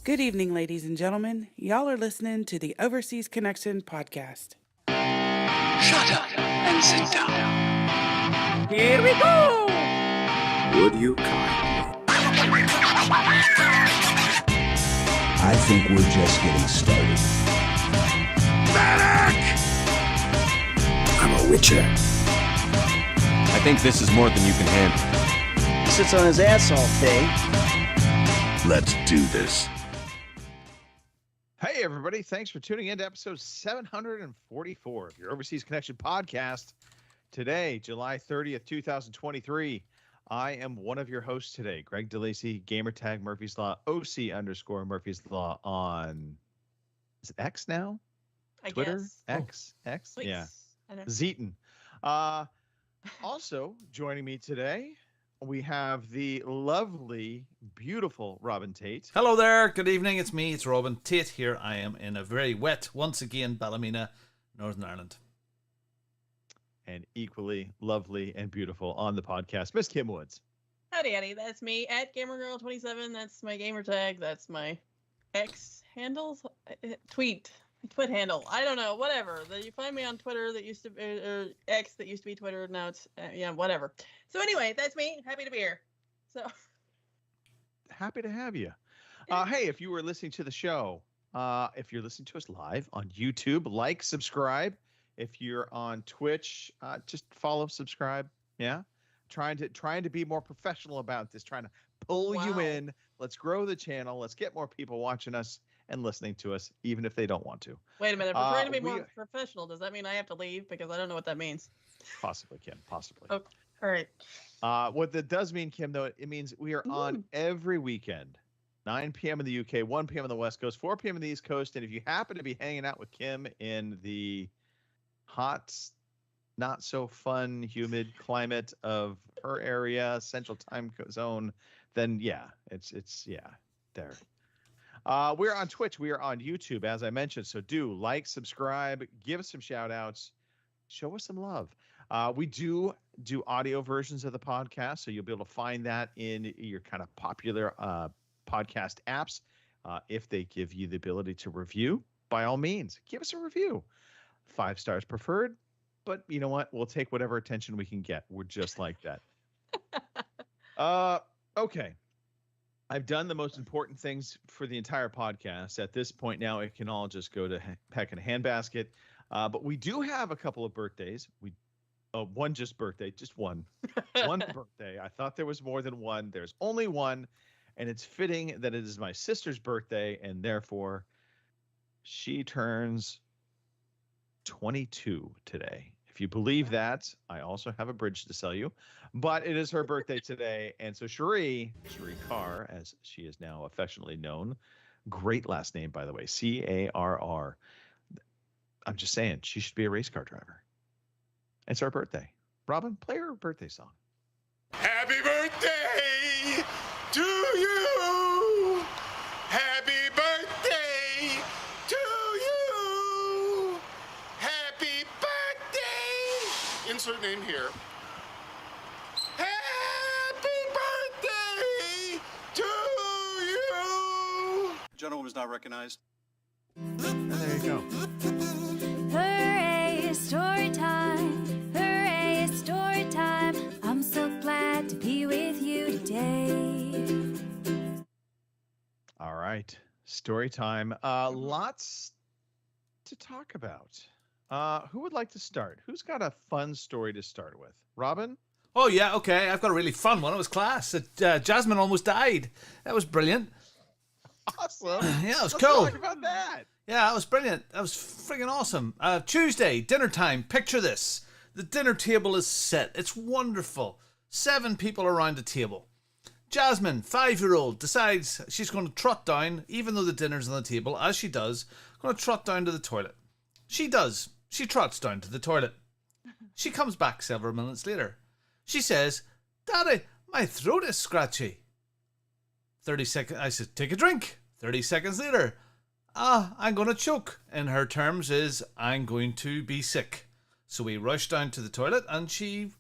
Good evening, ladies and gentlemen. Y'all are listening to the Overseas Connection podcast. Shut up and sit down. Here we go! Would you kindly? I think we're just getting started. Medic! I'm a witcher. I think this is more than you can handle. He sits on his ass all day. Let's do this. Hey, everybody. Thanks for tuning in to episode 744 of your Overseas Connection podcast. Today, July 30th, 2023. I am one of your hosts today, Greg DeLacy, gamertag Murphy's Law, OC_Murphy's Law on, is it X now? I Twitter? guess. X? Please. Yeah. I don't- Zeaton. Also joining me today, we have the lovely, beautiful Robin Tate. Hello there, good evening, it's me, it's Robin Tate here. I am in a very wet, once again, Ballymena, Northern Ireland. And equally lovely and beautiful on the podcast, Miss Kim Woods. Howdy, that's me at GamerGirl27. That's my gamer tag. That's my X handle, tweet handle. I don't know, whatever. You find me on Twitter that used to be, or X that used to be Twitter. Now it's, yeah, whatever. So anyway, that's me. Happy to be here. So Happy to have you. Hey, if you were listening to the show, if you're listening to us live on YouTube, like, subscribe. If you're on Twitch, just follow, subscribe. Yeah, trying to be more professional about this. Trying to pull you Wow. in. Let's grow the channel. Let's get more people watching us and listening to us, even if they don't want to. wait a minute. If we're trying to be we- more professional, does that mean I have to leave? Because I don't know what that means. Possibly, Kim. Possibly. Okay. All right. What that does mean, Kim, though, it means we are on every weekend, 9 p.m. in the UK, 1 p.m. on the West Coast, 4 p.m. on the East Coast. And if you happen to be hanging out with Kim in the hot, not so fun, humid climate of her area, Central Time Zone, then yeah, it's there. We're on Twitch. We are on YouTube, as I mentioned. So do like, subscribe, give us some shout outs, show us some love. We do audio versions of the podcast, so you'll be able to find that in your kind of popular podcast apps. If they give you the ability to review, by all means, give us a review. 5 stars preferred, but you know what? We'll take whatever attention we can get. We're just like that. Okay. I've done the most important things for the entire podcast. At this point now, it can all just go to heck in a handbasket. But we do have a couple of birthdays. One just birthday, just one. One birthday. I thought there was more than one. There's only one. And it's fitting that it is my sister's birthday, and therefore she turns 22 today. If you believe that, I also have a bridge to sell you. But it is her birthday today. And so Cherie Carr, as she is now affectionately known, great last name, by the way, Carr. I'm just saying, she should be a race car driver. It's our birthday. Robin, play her birthday song. Happy birthday to you. Happy birthday to you. Happy birthday. Insert name here. Happy birthday to you. Gentleman was not recognized. And there you go. Hooray, it's story time. Hooray, it's story time. I'm so glad to be with you today. All right. Story time. Lots to talk about. Who would like to start? Who's got a fun story to start with? Robin? Oh yeah, okay, I've got a really fun one. It was class. Jasmine almost died. That was brilliant. Awesome. Yeah, it was Let's cool. talk about that. Yeah, that was brilliant. That was friggin' awesome. Tuesday, dinner time. Picture this. The dinner table is set. It's wonderful. 7 people around the table. Jasmine, 5-year-old, decides she's going to trot down, even though the dinner's on the table, as she does, going to trot down to the toilet. She does. She trots down to the toilet. She comes back several minutes later. She says, Daddy, my throat is scratchy. 30 seconds. I said, take a drink. 30 seconds later. I'm going to choke. In her terms is, I'm going to be sick. So we rush down to the toilet and she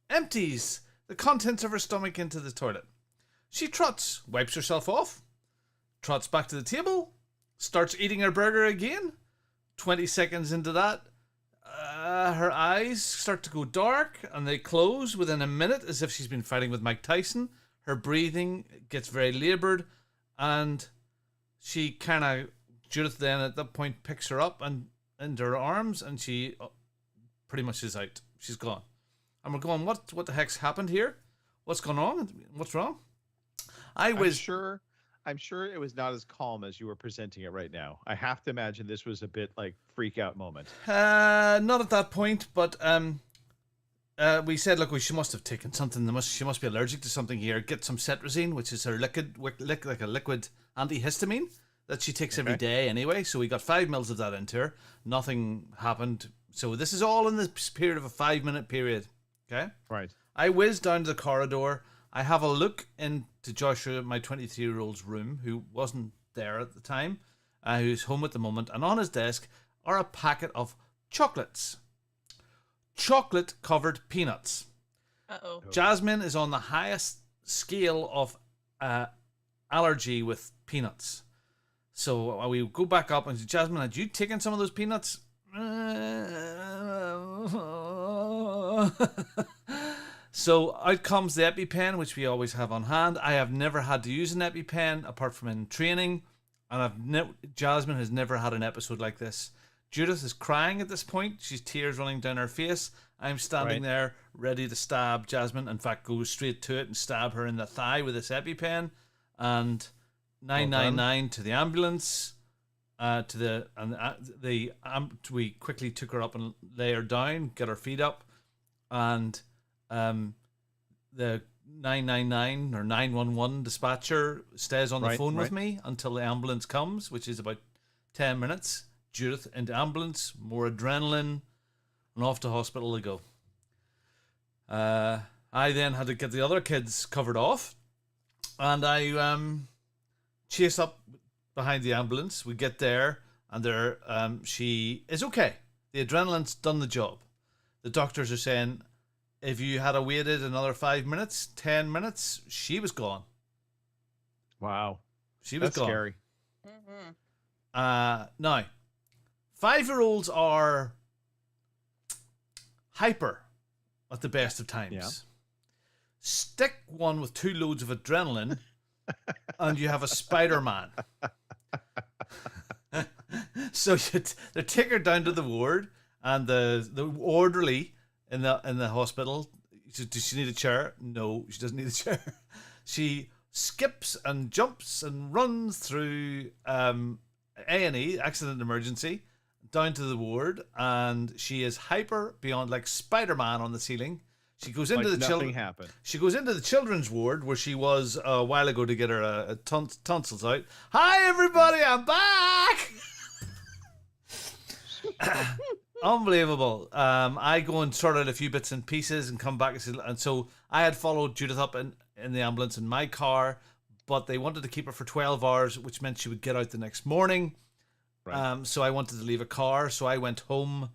empties the contents of her stomach into the toilet. She trots, wipes herself off, trots back to the table, starts eating her burger again. 20 seconds into that, her eyes start to go dark and they close within a minute as if she's been fighting with Mike Tyson. Her breathing gets very labored, and she kind of, Judith then at that point picks her up and into her arms, and she pretty much is out. She's gone. And we're going, what the heck's happened here? What's going on? What's wrong? I'm sure it was not as calm as you were presenting it right now. I have to imagine this was a bit like freak out moment. Not at that point, but we said, look, she must have taken something. She must be allergic to something here. Get some cetrizine, which is her liquid antihistamine that she takes every day anyway. So we got 5 mils of that into her. Nothing happened. So this is all in the period of a 5-minute period. Okay? Right. I whiz down to the corridor. I have a look into Joshua, my 23-year-old's room, who wasn't there at the time, who's home at the moment, and on his desk are a packet of chocolates. Chocolate-covered peanuts. Uh-oh. Jasmine is on the highest scale of allergy with peanuts. So we go back up and say, Jasmine, had you taken some of those peanuts? So out comes the EpiPen, which we always have on hand. I have never had to use an EpiPen apart from in training, and Jasmine has never had an episode like this. Judith is crying at this point. She's tears running down her face. I'm standing there ready to stab Jasmine. In fact, go straight to it and stab her in the thigh with this EpiPen. And 999 to the ambulance. We quickly took her up and lay her down, get her feet up, and the 999 or 911 dispatcher stays on the phone with me until the ambulance comes, which is about 10 minutes. Judith into ambulance, more adrenaline, and off to hospital they go. I then had to get the other kids covered off, and I chase up behind the ambulance. We get there, and she is okay. The adrenaline's done the job. The doctors are saying, if you had waited another 5 minutes, 10 minutes, she was gone. Wow. She was gone. Scary. Mm-hmm. Now, 5-year-olds are hyper at the best of times. Yeah. Stick one with 2 loads of adrenaline and you have a Spider-Man. So they take her down to the ward, and the orderly in the hospital, does she need a chair? No, she doesn't need a chair. She skips and jumps and runs through A&E, accident emergency, down to the ward, and she is hyper beyond, like Spider-Man on the ceiling. She goes into the children. Happened. She goes into the children's ward where she was a while ago to get her tonsils out. Hi everybody, I'm back. Unbelievable. I go and sort out a few bits and pieces and come back, and so I had followed Judith up in the ambulance in my car, but they wanted to keep her for 12 hours, which meant she would get out the next morning. Right. So I wanted to leave a car, so I went home,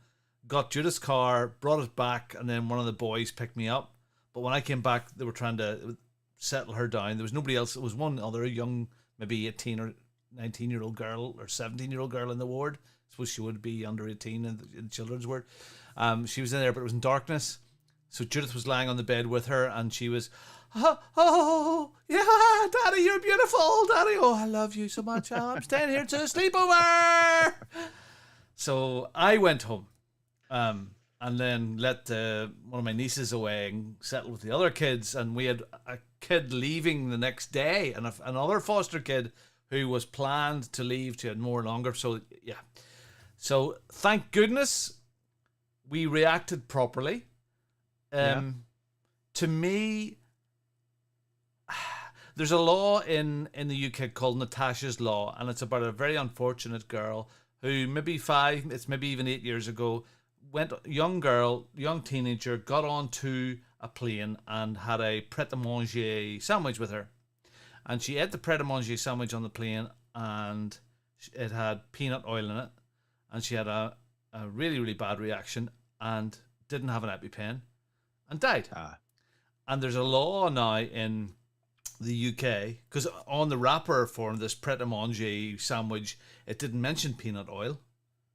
got Judith's car, brought it back, and then one of the boys picked me up. But when I came back, they were trying to settle her down. There was nobody else. It was one other young, maybe 18 or 19-year-old girl or 17-year-old girl in the ward. I suppose she would be under 18 in the children's ward. She was in there, but it was in darkness. So Judith was lying on the bed with her, and she was, oh yeah, Daddy, you're beautiful, Daddy. Oh, I love you so much. I'm staying here to sleep over. So I went home, and then let one of my nieces away and settle with the other kids. And we had a kid leaving the next day, and another foster kid who was planned to leave to more longer. So yeah. So thank goodness we reacted properly. To me, there's a law in the UK called Natasha's Law, and it's about a very unfortunate girl who maybe even 8 years ago, young teenager, got onto a plane and had a pret-a-manger sandwich with her. And she ate the pret-a-manger sandwich on the plane, and it had peanut oil in it. And she had a really, really bad reaction and didn't have an EpiPen and died. And there's a law now in the UK, because on the wrapper for this Pret a Manger sandwich, it didn't mention peanut oil.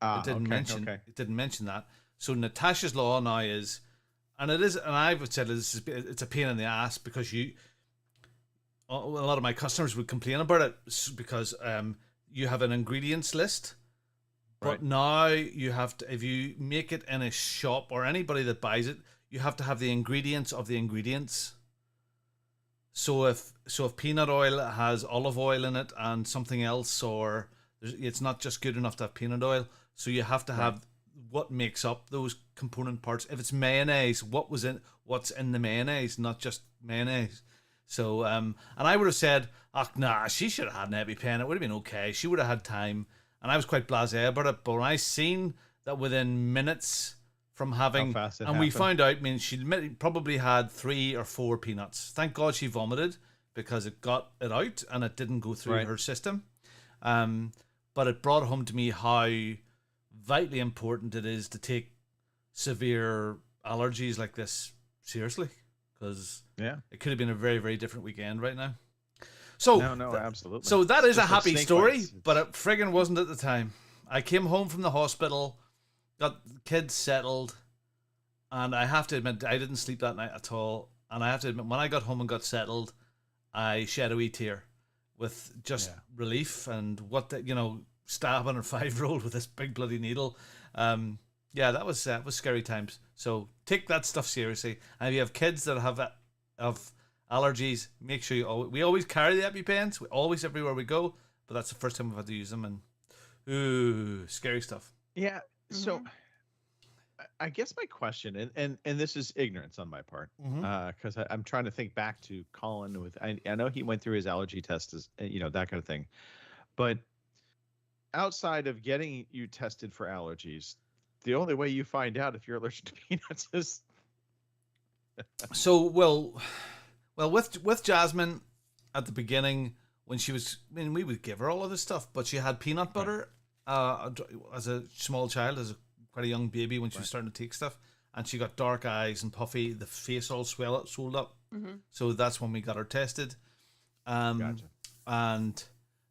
It didn't It didn't mention that. So Natasha's law now is, and it is, and I've said it's a pain in the ass because a lot of my customers would complain about it because you have an ingredients list, but now you have to, if you make it in a shop or anybody that buys it, you have to have the ingredients of the ingredients. So if peanut oil has olive oil in it and something else, or it's not just good enough to have peanut oil, so you have to have what makes up those component parts. If it's mayonnaise, what's in the mayonnaise, not just mayonnaise. So and I would have said, "Oh, nah, she should have had an EpiPen. It would have been okay. She would have had time." And I was quite blasé about it. But when I seen that within minutes from having, and we found out, I mean, she probably had 3 or 4 peanuts. Thank God she vomited because it got it out and it didn't go through her system. But it brought home to me how vitally important it is to take severe allergies like this seriously, because it could have been a very, very different weekend right now. So no, absolutely. So that is a Just like happy snake story, bites. but it friggin' wasn't at the time. I came home from the hospital, got the kids settled, and I have to admit I didn't sleep that night at all. And I have to admit, when I got home and got settled, I shed a wee tear with just relief and stabbing a 5-year-old with this big bloody needle. That was scary times. So take that stuff seriously. And if you have kids that have allergies, make sure we always carry the EpiPens. We always, everywhere we go. But that's the first time we've had to use them, and scary stuff. Yeah. So I guess my question, and this is ignorance on my part, because I'm trying to think back to Colin with, I know he went through his allergy test, that kind of thing, but outside of getting you tested for allergies, the only way you find out if you're allergic to peanuts is so well with Jasmine at the beginning when she was, I mean, we would give her all of this stuff, but she had peanut butter as a small child, as quite a young baby when she was starting to take stuff, and she got dark eyes and puffy, the face all swelled up. So that's when we got her tested. Gotcha. And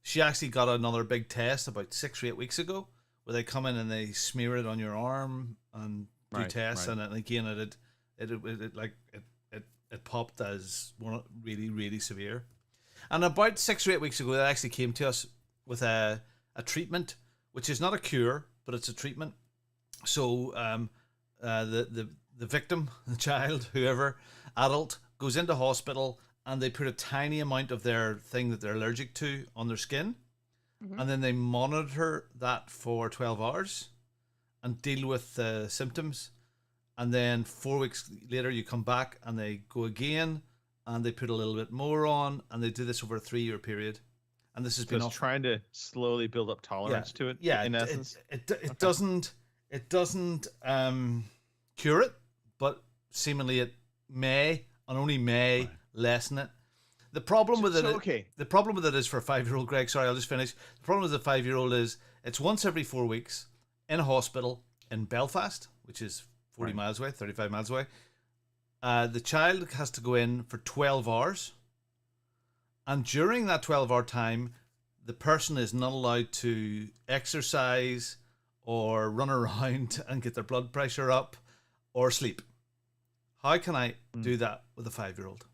she actually got another big test about 6 or 8 weeks ago, where they come in and they smear it on your arm and do tests, and again it popped as one really, really severe. And about 6 or 8 weeks ago, they actually came to us with a treatment, which is not a cure, but it's a treatment. So the victim, the child, whoever, adult, goes into hospital, and they put a tiny amount of their thing that they're allergic to on their skin, and then they monitor that for 12 hours and deal with the symptoms. And then 4 weeks later, you come back and they go again, and they put a little bit more on, and they do this over a 3-year period. And this has been trying to slowly build up tolerance to it. Yeah, in essence, it doesn't cure it, but seemingly it may, and only may, lessen it. The problem with it, the problem with it is for a 5-year-old, Greg. Sorry, I'll just finish. The problem with a 5-year-old is it's once every 4 weeks in a hospital in Belfast, which is 40 miles away, 35 miles away. The child has to go in for 12 hours, and during that 12-hour time, the person is not allowed to exercise or run around and get their blood pressure up or sleep. How can I do that with a 5-year-old?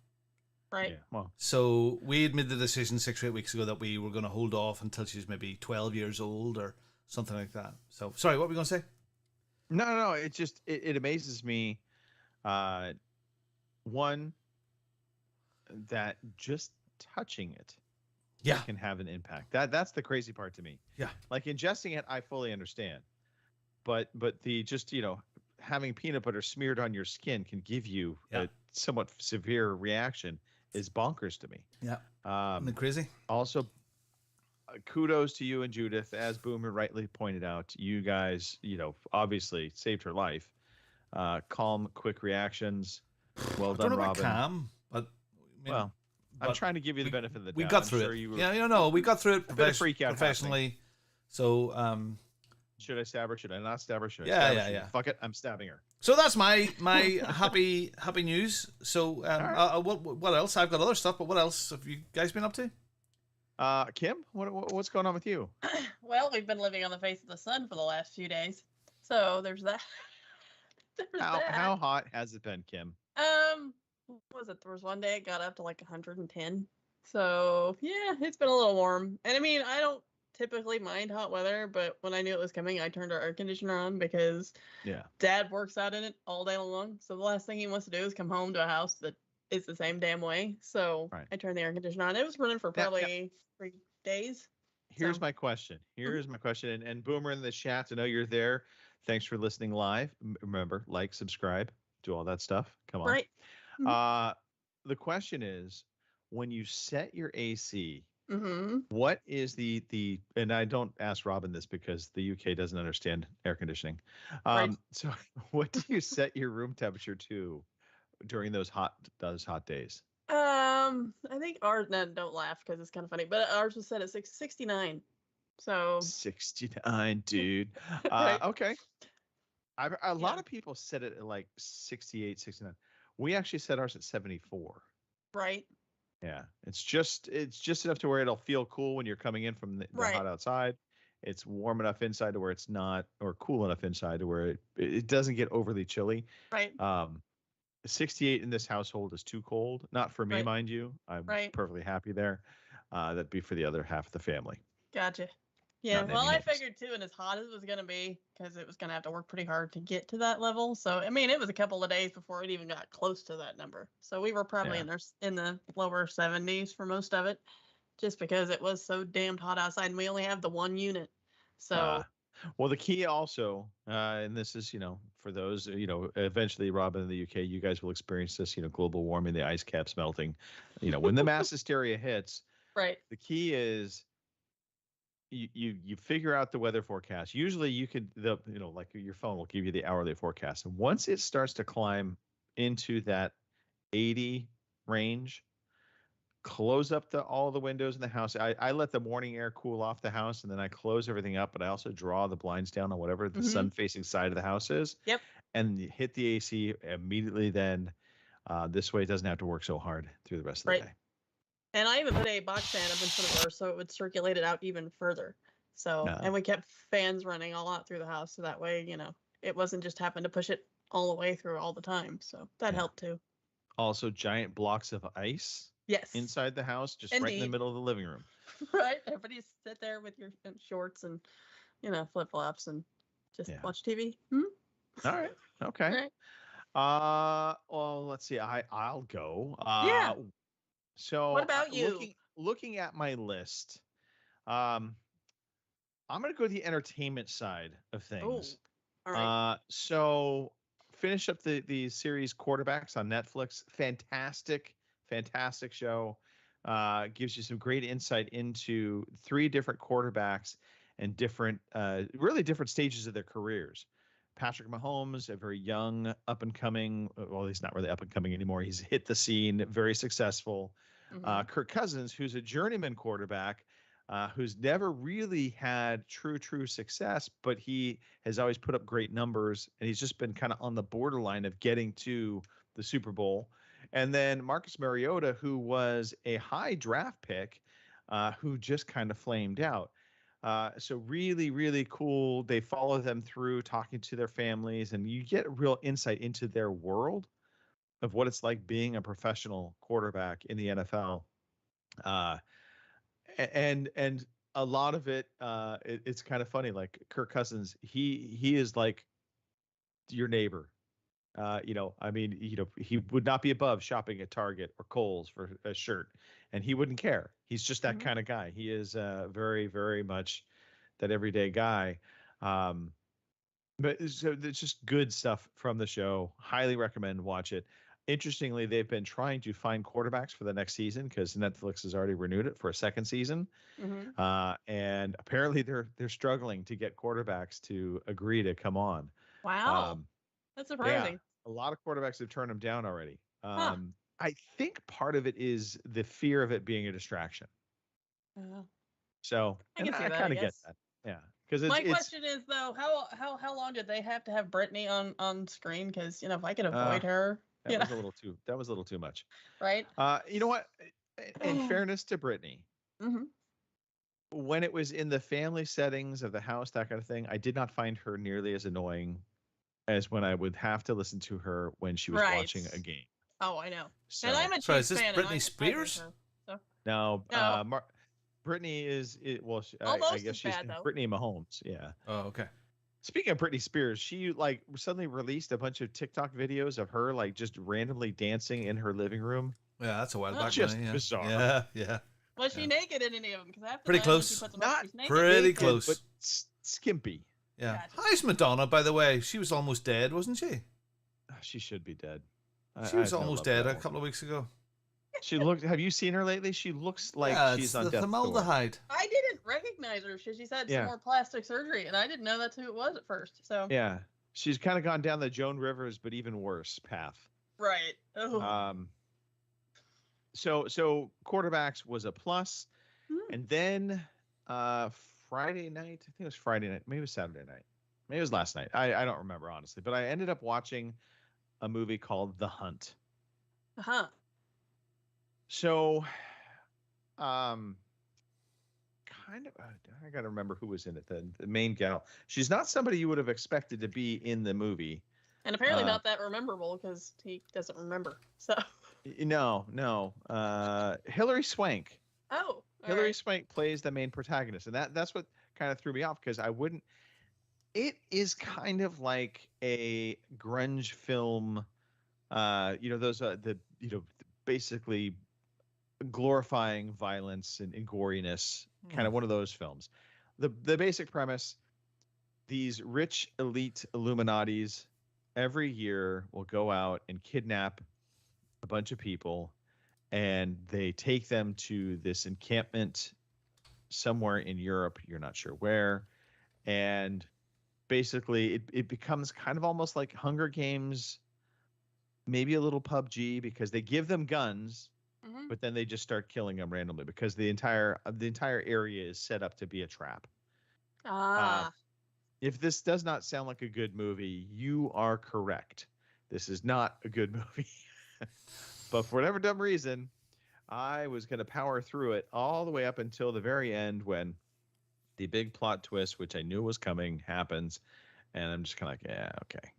Right. Yeah, well, So we had made the decision 6 or 8 weeks ago that we were going to hold off until she's maybe 12 years old or something like that. So, sorry, what were we going to say? no. It just it amazes me. One, that just touching it, can have an impact. That's the crazy part to me. Yeah. Like ingesting it, I fully understand, but the just having peanut butter smeared on your skin can give you a somewhat severe reaction is bonkers to me. Yeah. Isn't it crazy? Also, kudos to you and Judith. As Boomer rightly pointed out, you guys, obviously saved her life. Calm, quick reactions. Well done, I don't know Robin. about calm, but I'm trying to give you the benefit of the doubt. We got through it. We got through it freak out professionally. So, should I stab her? Should I not stab her? Should I Yeah, stab her? yeah. Fuck it, I'm stabbing her. So that's my happy news. So what else? I've got other stuff, but what else have you guys been up to? Kim, what's going on with you? Well, we've been living on the face of the sun for the last few days, so there's that. How hot has it been, Kim? What was it? There was one day it got up to like 110. So yeah, it's been a little warm. And I mean, I don't typically mind hot weather, but when I knew it was coming, I turned our air conditioner on because Dad works out in it all day long. So the last thing he wants to do is come home to a house that is the same damn way. So I turned the air conditioner on. It was running for probably 3 days. Here's my question. And Boomer in the chat, I know you're there. Thanks for listening live. Remember, like, subscribe, do all that stuff. Come on. Right. The question is, when you set your AC, Mm-hmm. what is the and I don't ask Robin this because the UK doesn't understand air conditioning. So what do you set your room temperature to during those hot days? I think ours, no, don't laugh because it's kind of funny, but ours was set at 69. So 69, dude. Right. Okay. A lot of people set it at like 68, 69. We actually set ours at 74. Right. Yeah, it's just enough to where it'll feel cool when you're coming in from the hot outside. It's warm enough inside to where it's not, or cool enough inside to where it doesn't get overly chilly. Right. 68 in this household is too cold. Not for me, mind you. I'm perfectly happy there. That'd be for the other half of the family. Gotcha. Yeah, well, I figured too, and as hot as it was going to be, because it was going to have to work pretty hard to get to that level. So, I mean, it was a couple of days before it even got close to that number. So we were probably in the lower 70s for most of it, just because it was so damn hot outside, and we only have the one unit. So, well, the key also, and this is, for those, eventually, Robin, in the UK, you guys will experience this, global warming, the ice caps melting, when the mass hysteria hits. Right. The key is, you figure out the weather forecast. Usually you could like your phone will give you the hourly forecast. And once it starts to climb into that 80 range, close up all the windows in the house. I let the morning air cool off the house, and then I close everything up, but I also draw the blinds down on whatever the sun facing side of the house is. Yep. And hit the AC immediately then. This way it doesn't have to work so hard through the rest of the day. And I even put a box fan up in front of ours so it would circulate it out even further. So, and we kept fans running all out through the house. So that way, it wasn't just having to push it all the way through all the time. So that helped too. Also, giant blocks of ice. Yes. Inside the house, just right in the middle of the living room. Right. Everybody sit there with your shorts and, flip flops and just watch TV. All right. Okay. All right. Well, let's see. I'll go. Yeah. So what about you? Looking at my list, I'm going to go to the entertainment side of things. All right. So finish up the series Quarterbacks on Netflix. Fantastic show. Gives you some great insight into 3 different quarterbacks and really different stages of their careers. Patrick Mahomes, a very young, up and coming, well, he's not really up and coming anymore. He's hit the scene, very successful. Kirk Cousins, who's a journeyman quarterback, who's never really had true success, but he has always put up great numbers, and he's just been kind of on the borderline of getting to the Super Bowl. And then Marcus Mariota, who was a high draft pick, who just kind of flamed out. So really, really cool. They follow them through talking to their families, and you get a real insight into their world of what it's like being a professional quarterback in the NFL. And a lot of it, it's kind of funny. Like Kirk Cousins, he is like your neighbor. He would not be above shopping at Target or Kohl's for a shirt, and he wouldn't care. He's just that kind of guy. He is very, very much that everyday guy. But so it's just good stuff from the show. Highly recommend watch it. Interestingly, they've been trying to find quarterbacks for the next season because Netflix has already renewed it for a second season. And apparently they're struggling to get quarterbacks to agree to come on. Wow. That's surprising. Yeah, a lot of quarterbacks have turned them down already. I think part of it is the fear of it being a distraction. So I kind of get that. Yeah. because My question is though, how long did they have to have Brittany on screen? Because if I could avoid her, that was a little too. That was a little too much. right? You know what? In fairness to Brittany, Mm-hmm. when it was in the family settings of the house, that kind of thing, I did not find her nearly as annoying as when I would have to listen to her when she was watching a game. Oh, I know. So, And I'm a Sorry, Chiefs is this fan. Britney and I hate Spears? her, so. no, No. Brittany is well. I Almost guess as she's bad, though. Brittany Mahomes. Yeah. Oh, okay. Speaking of Britney Spears, she like suddenly released a bunch of TikTok videos of her like just randomly dancing in her living room. Yeah, that's a while back. Just now, yeah. bizarre. Yeah, yeah. Was she naked in any of them? Because Pretty close. Pretty Naked, close. but skimpy. Yeah. Gotcha. How's Madonna, by the way? She was almost dead, wasn't she? She should be dead. She was almost dead a couple of weeks ago. She looked. Have you seen her lately? She looks like yeah, she's it's on the death's door. formaldehyde. I didn't recognize her. She's had Yeah. some more plastic surgery, and I didn't know that's who it was at first. So Yeah, she's kind of gone down the Joan Rivers, but even worse path. right. Oh. So quarterbacks was a plus, Hmm. and then Friday night. I think it was Friday night. Maybe it was Saturday night. Maybe it was last night. I don't remember honestly, but I ended up watching a movie called The Hunt. Uh-huh. So, kind of, I got to remember who was in it. The main gal. She's not somebody you would have expected to be in the movie. And apparently not that rememberable because he doesn't remember. So. No. Hilary Swank. Oh. Hilary Swank plays the main protagonist, and that's what kind of threw me off because I wouldn't. It is kind of like a grunge film. Those basically glorifying violence and goriness, kind of one of those films. The basic premise: these rich elite Illuminatis every year will go out and kidnap a bunch of people, and they take them to this encampment somewhere in Europe. You're not sure where, and basically it becomes kind of almost like Hunger Games, maybe a little PUBG, because they give them guns, but then they just start killing them randomly because the entire area is set up to be a trap. If this does not sound like a good movie, you are correct. This is not a good movie. But for whatever dumb reason, I was going to power through it all the way up until the very end when the big plot twist, which I knew was coming, happens, and I'm just kind of like, yeah, okay,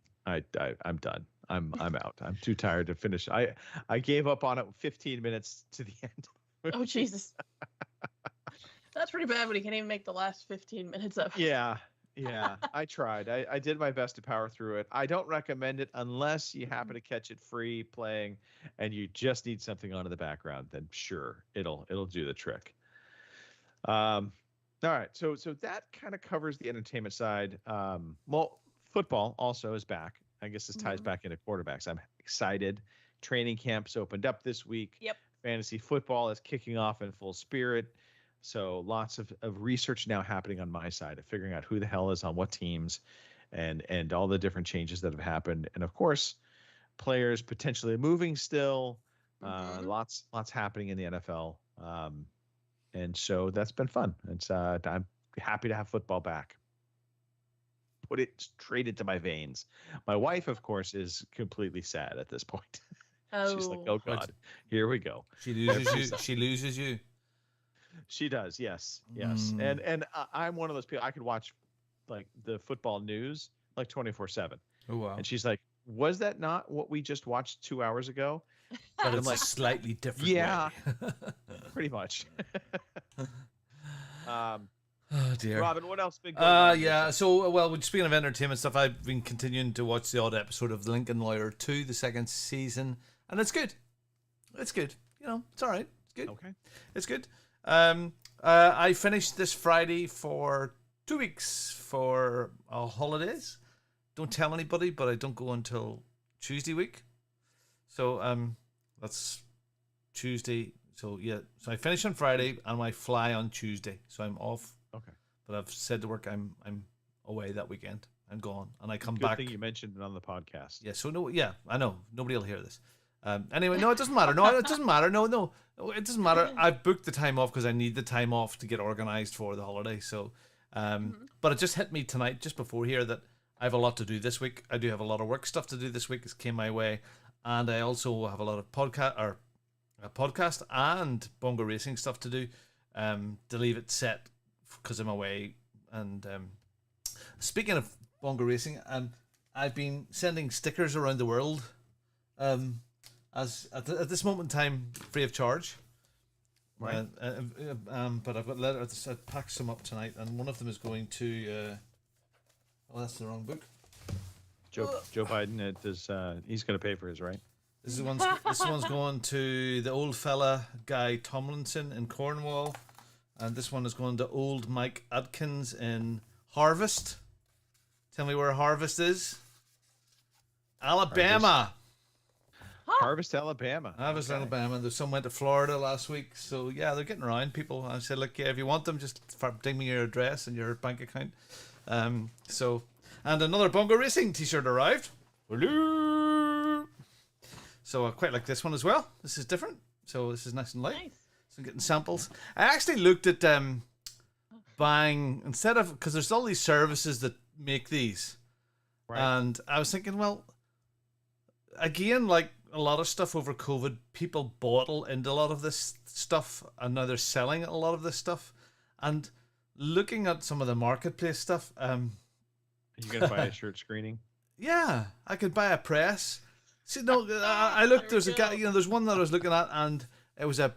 I'm done. I'm out. I'm too tired to finish. I gave up on it 15 minutes to the end. Oh Jesus. That's pretty bad when he can't even make the last 15 minutes of it. Yeah, I tried. I did my best to power through it. I don't recommend it unless you happen to catch it free playing and you just need something on in the background. Then sure, it'll do the trick. All right, so that kind of covers the entertainment side. Well, football also is back. I guess this ties back into quarterbacks. I'm excited. Training camps opened up this week. Yep. Fantasy football is kicking off in full spirit. So lots of research now happening on my side of figuring out who the hell is on what teams and all the different changes that have happened. And of course, players potentially moving still, lots happening in the NFL. And so that's been fun. It's I'm happy to have football back. Put it straight into my veins. My wife, of course, is completely sad at this point. She's like, oh God, here we go. She loses you. She loses you. She does, yes. And I'm one of those people. I could watch like the football news like 24/7. Oh wow! And she's like, "Was that not what we just watched 2 hours ago?" But it's like slightly different. Yeah, way. pretty much. Oh dear, Robin, what else been going on? Yeah. So, well, speaking of entertainment stuff, I've been continuing to watch the odd episode of Lincoln Lawyer 2, the second season, and it's good. It's good. It's all right. It's good. Okay. It's good. I finished this Friday for 2 weeks for holidays. Don't tell anybody, but I don't go until Tuesday week. So that's Tuesday. So yeah, so I finish on Friday and I fly on Tuesday. So I'm off. Okay. But I've said to work I'm away that weekend. I'm gone and I come Good back. thing you mentioned it on the podcast. Yeah. So no. Yeah, I know nobody will hear this. Anyway, no, it doesn't matter. No, it doesn't matter. No, it doesn't matter. I've booked the time off because I need the time off to get organized for the holiday. So But it just hit me tonight, just before here, that I have a lot to do this week. I do have a lot of work stuff to do this week. It came my way, and I also have a lot of podcast and bongo racing stuff to do. To leave it set because I'm away. And speaking of bongo racing, I've been sending stickers around the world. As at this moment in time, free of charge. Right. But I've got letters. I packed some up tonight, and one of them is going to. Oh, that's the wrong book. Joe Biden he's going to pay for his, right? This one's going to the old fella Guy Tomlinson in Cornwall, and this one is going to old Mike Adkins in Harvest. Tell me where Harvest is. Alabama. Harvest, Alabama. Harvest, Alabama. There's some went to Florida last week, so yeah, they're getting around. People, I said, look, yeah, if you want them, just ding me your address and your bank account. And another Bongo Racing T-shirt arrived. Hello. So I quite like this one as well. This is different. So this is nice and light. Nice. So I'm getting samples. I actually looked at buying, instead of, because there's all these services that make these. Right. And I was thinking, well, again, like a lot of stuff over COVID, people bottle into a lot of this stuff, and now they're selling a lot of this stuff. And looking at some of the marketplace stuff, Are you going to buy a shirt screening? yeah, I could buy a press. See, no, I looked. There's a guy. There's one that I was looking at, and it was a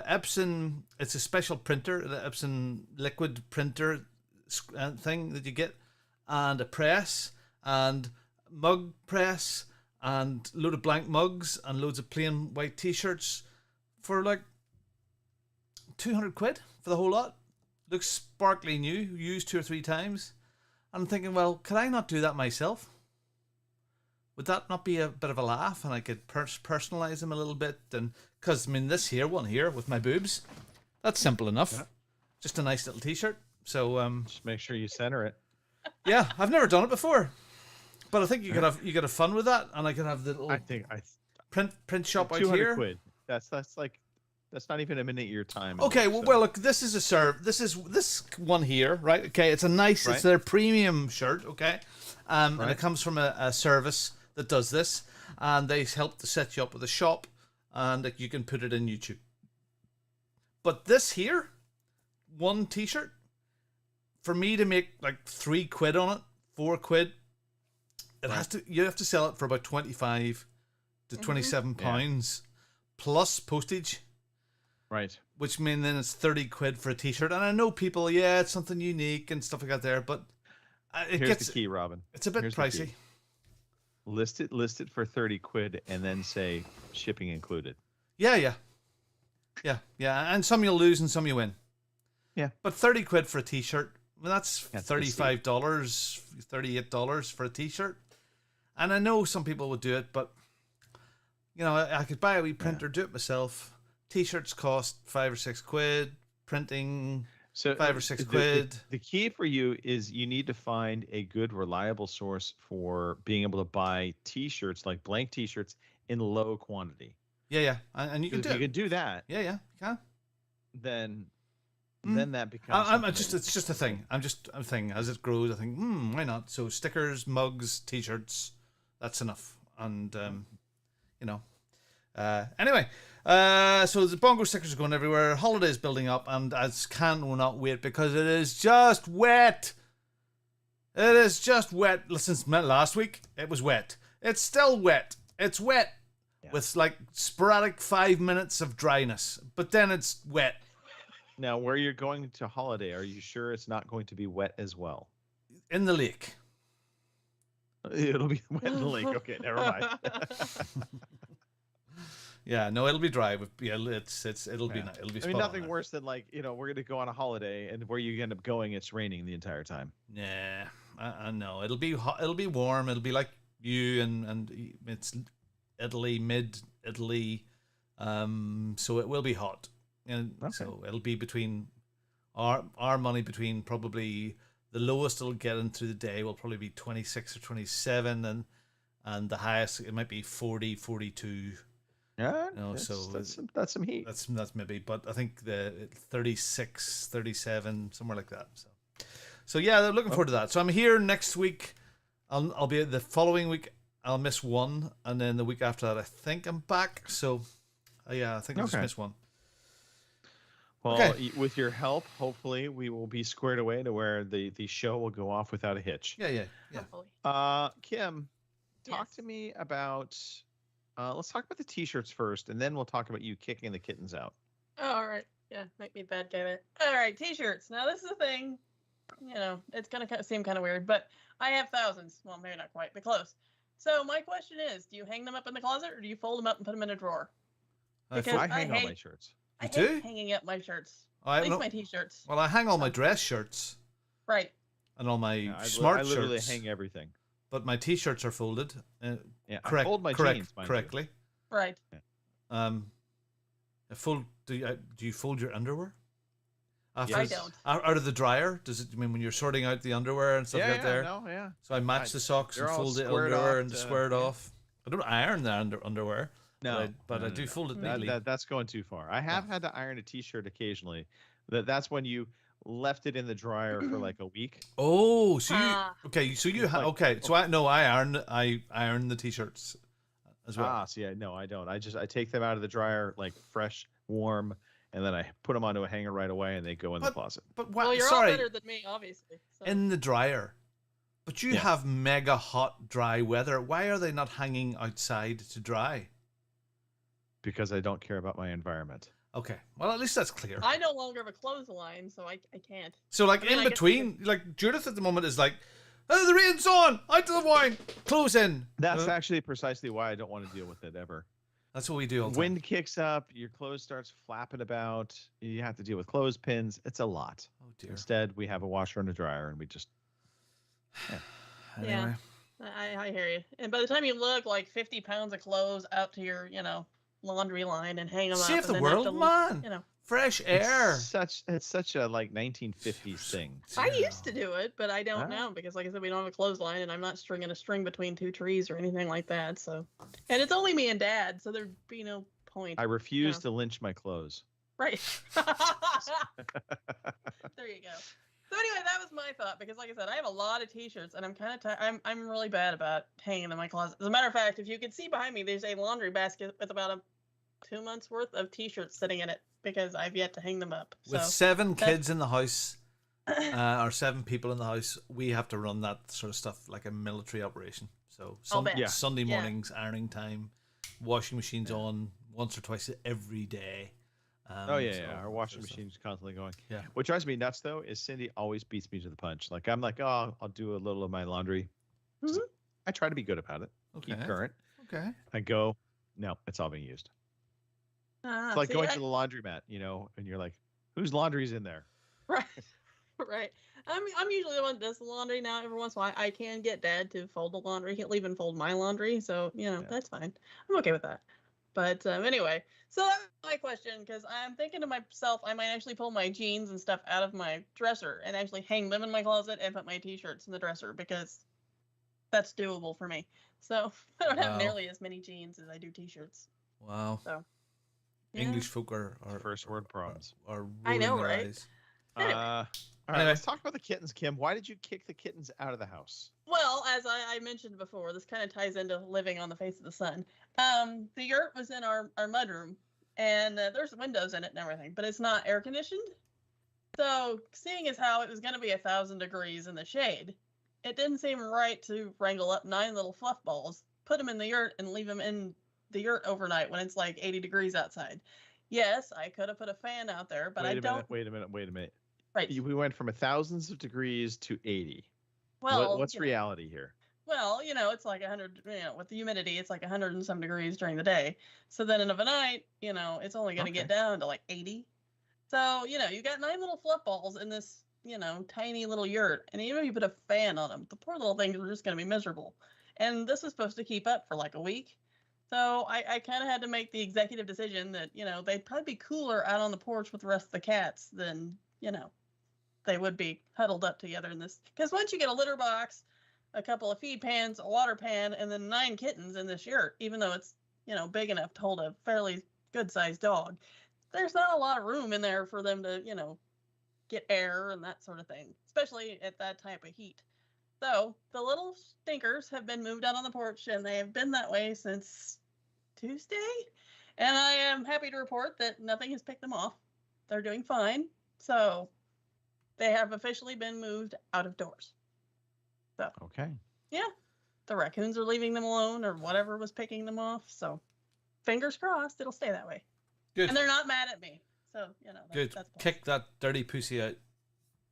Epson. It's a special printer, the Epson liquid printer thing that you get, and a press, and mug press, and load of blank mugs, and loads of plain white T-shirts for like 200 quid for the whole lot. Looks sparkly new, used 2 or 3 times. I'm thinking, well, could I not do that myself? Would that not be a bit of a laugh? And I could personalize them a little bit. And because, I mean, this one here with my boobs, that's simple enough. Yeah. Just a nice little T-shirt. So, Just make sure you center it. yeah, I've never done it before. But I think you could have fun with that. And I could have the little print shop out 200 here. quid. That's not even a minute of your time. Okay, well, look, this is this one here, right? Okay, it's a nice, it's their premium shirt, okay? And it comes from a service that does this, and they help to set you up with a shop, and you can put it in YouTube. But this here, one T-shirt, for me to make like 3 quid on it, 4 quid, you have to sell it for about 25 to 27 pounds plus postage. Right. Which means then it's 30 quid for a T-shirt. And I know people, it's something unique and stuff like that there, but Here's the key, Robin. It's a bit pricey. List it for 30 quid and then say shipping included. Yeah. And some you'll lose and some you win. Yeah. But 30 quid for a T-shirt, well, that's $35, $38 for a T-shirt. And I know some people would do it, but I could buy a wee printer, do it myself. T-shirts cost 5 or 6 quid. Printing, so 5 or 6 quid. The key for you is you need to find a good, reliable source for being able to buy T-shirts, like blank T-shirts, in low quantity. Yeah, and you can do it. If you can do that. Yeah, you can. Then that becomes. It's just a thing. I'm a thing. As it grows, I think, why not? So stickers, mugs, T-shirts, that's enough. And anyway. So the bongo stickers are going everywhere. Holidays building up, and I can not wait because it is just wet. It is just wet. Since last week, it was wet. It's still wet. It's wet with like sporadic 5 minutes of dryness, but then it's wet. Now, where you're going to holiday, are you sure it's not going to be wet as well? In the lake. It'll be wet in the lake. Okay, never mind. Yeah, no, it'll be dry. But yeah, it'll be nice. It'll be. I mean, nothing worse than we're going to go on a holiday and where you end up going, it's raining the entire time. Yeah, I know. It'll be hot. It'll be warm. It'll be like you and it's Italy, mid Italy, so it will be hot, and so it'll be between our money between probably the lowest it'll get in through the day will probably be 26 or 27, and the highest it might be 40, 42. Yeah, so that's some heat. That's maybe, but I think the 36, 37, somewhere like that. So yeah, I'm looking forward to that. So I'm here next week. I'll be the following week. I'll miss one, and then the week after that, I think I'm back. So yeah, I think I'll just Okay. miss one. Well, Okay. with your help, hopefully we will be squared away to where the show will go off without a hitch. Yeah. Hopefully. Kim, talk Yes. to me about. Let's talk about the T-shirts first, and then we'll talk about you kicking the kittens out. Oh, all right. Yeah, make me a bad guy there. All right, t-shirts. Now this is a thing. You know, it's gonna seem kind of weird, but I have thousands. Well, maybe not quite, but close. So my question is, do you hang them up in the closet or do you fold them up and put them in a drawer? Because I hang all my hate- shirts. I You hate do? hanging up my shirts. I At least no- my t-shirts. Well, I hang all my dress shirts Right. and all my Yeah, smart I literally shirts, hang everything. but my t-shirts are folded. Yeah, Correct. I fold my correct. jeans, mind you. correctly. Right. Do you fold your underwear? I don't. Out of the dryer? Does it? I mean, when you're sorting out the underwear and stuff Yeah, out there? no, yeah. So I match the socks they're and all fold the squared underwear off and to- square it yeah. off. I don't iron the underwear. No, but I no, do no. fold it That- neatly. that's going too far. I have had to iron a T-shirt occasionally. That's when you left it in the dryer for like a week. Oh, so you Ah. okay? So you It's like- okay? So I iron the t-shirts as well. So yeah, no, I don't. I take them out of the dryer like fresh, warm, and then I put them onto a hanger right away, and they go in the closet. But Well, you're all sorry, better than me, obviously. So. in the dryer. But you Yeah. have mega hot, dry weather. Why are they not hanging outside to dry? Because I don't care about my environment. Okay, well at least that's clear. I no longer have a clothesline, so I can't. So like I mean, in I guess between, like Judith at the moment is like, oh, the rain's on, out to the wine, close in. That's actually precisely why I don't want to deal with it ever. That's what we do all the time. Wind kicks up, your clothes starts flapping about. You have to deal with clothespins. It's a lot. Oh dear. Instead, we have a washer and a dryer, and we just Anyway. I hear you. And by the time you look, like 50 pounds of clothes out to your, laundry line and hang them up. Save and the then have world, to, man. You know, Fresh air. It's such a like 1950s thing. I used to do it, but I don't Ah. now because, like I said, we don't have a clothesline, and I'm not stringing a string between two trees or anything like that. So, and it's only me and Dad, so there'd be no point. I refuse Yeah. to lynch my clothes. Right. There you go. So anyway, that was my thought because, like I said, I have a lot of T-shirts, and I'm kind of I'm really bad about hanging them in my closet. As a matter of fact, if you can see behind me, there's a laundry basket with about 2 months worth of T-shirts sitting in it because I've yet to hang them up. With So 7 kids in the house, or 7 people in the house, we have to run that sort of stuff like a military operation. So bet. Sunday Yeah. mornings, ironing time, washing machines on once or twice every day. Oh yeah, so yeah. Our that washing sort of stuff. machine's constantly going. Yeah. What drives me nuts though is Cindy always beats me to the punch. Like I'm like, oh, I'll do a little of my laundry. Mhm. I try to be good about it. Keep Okay. current. Okay. I go, no, it's all being used. It's like see, going to the laundromat, and you're like, whose laundry's in there? Right, right. I'm usually the one that does the laundry now. Every once in a while, I can get Dad to fold the laundry. He'll even fold my laundry, so Yeah. that's fine. I'm okay with that. But anyway, so that was my question because I'm thinking to myself, I might actually pull my jeans and stuff out of my dresser and actually hang them in my closet and put my T-shirts in the dresser because that's doable for me. So I don't have Wow. nearly as many jeans as I do T-shirts. Wow. So yeah. English folk are First word problems. Are I know, rolling their right? eyes. Anyway. All right, Anyway. let's talk about the kittens, Kim. Why did you kick the kittens out of the house? Well, as I mentioned before, this kind of ties into living on the face of the sun. The yurt was in our mudroom, and there's windows in it and everything, but it's not air conditioned. So, seeing as how it was going to be 1,000 degrees in the shade, it didn't seem right to wrangle up 9 little fluff balls, put them in the yurt, and leave them in the yurt overnight when it's like 80 degrees outside. Yes, I could have put a fan out there, but I don't. Wait a minute. Right. We went from thousands of degrees to 80. Well, What's you know. reality here? Well, it's like 100, with the humidity, it's like 100 and some degrees during the day. So then in of a night, it's only going to get down to like 80. So, you got 9 little fluff balls in this, tiny little yurt. And even if you put a fan on them, the poor little things are just going to be miserable. And this is supposed to keep up for like a week. So I kind of had to make the executive decision that, they'd probably be cooler out on the porch with the rest of the cats than, they would be huddled up together in this. Because once you get a litter box, a couple of feed pans, a water pan, and then 9 kittens in this yurt, even though it's, big enough to hold a fairly good sized dog, there's not a lot of room in there for them to, get air and that sort of thing, especially at that type of heat. So the little stinkers have been moved out on the porch, and they have been that way since Tuesday. And I am happy to report that nothing has picked them off. They're doing fine. So they have officially been moved out of doors. So Okay. yeah, the raccoons are leaving them alone, or whatever was picking them off. So fingers crossed it'll stay that way. Good. And they're not mad at me. So, Good. that's Kick that dirty pussy out.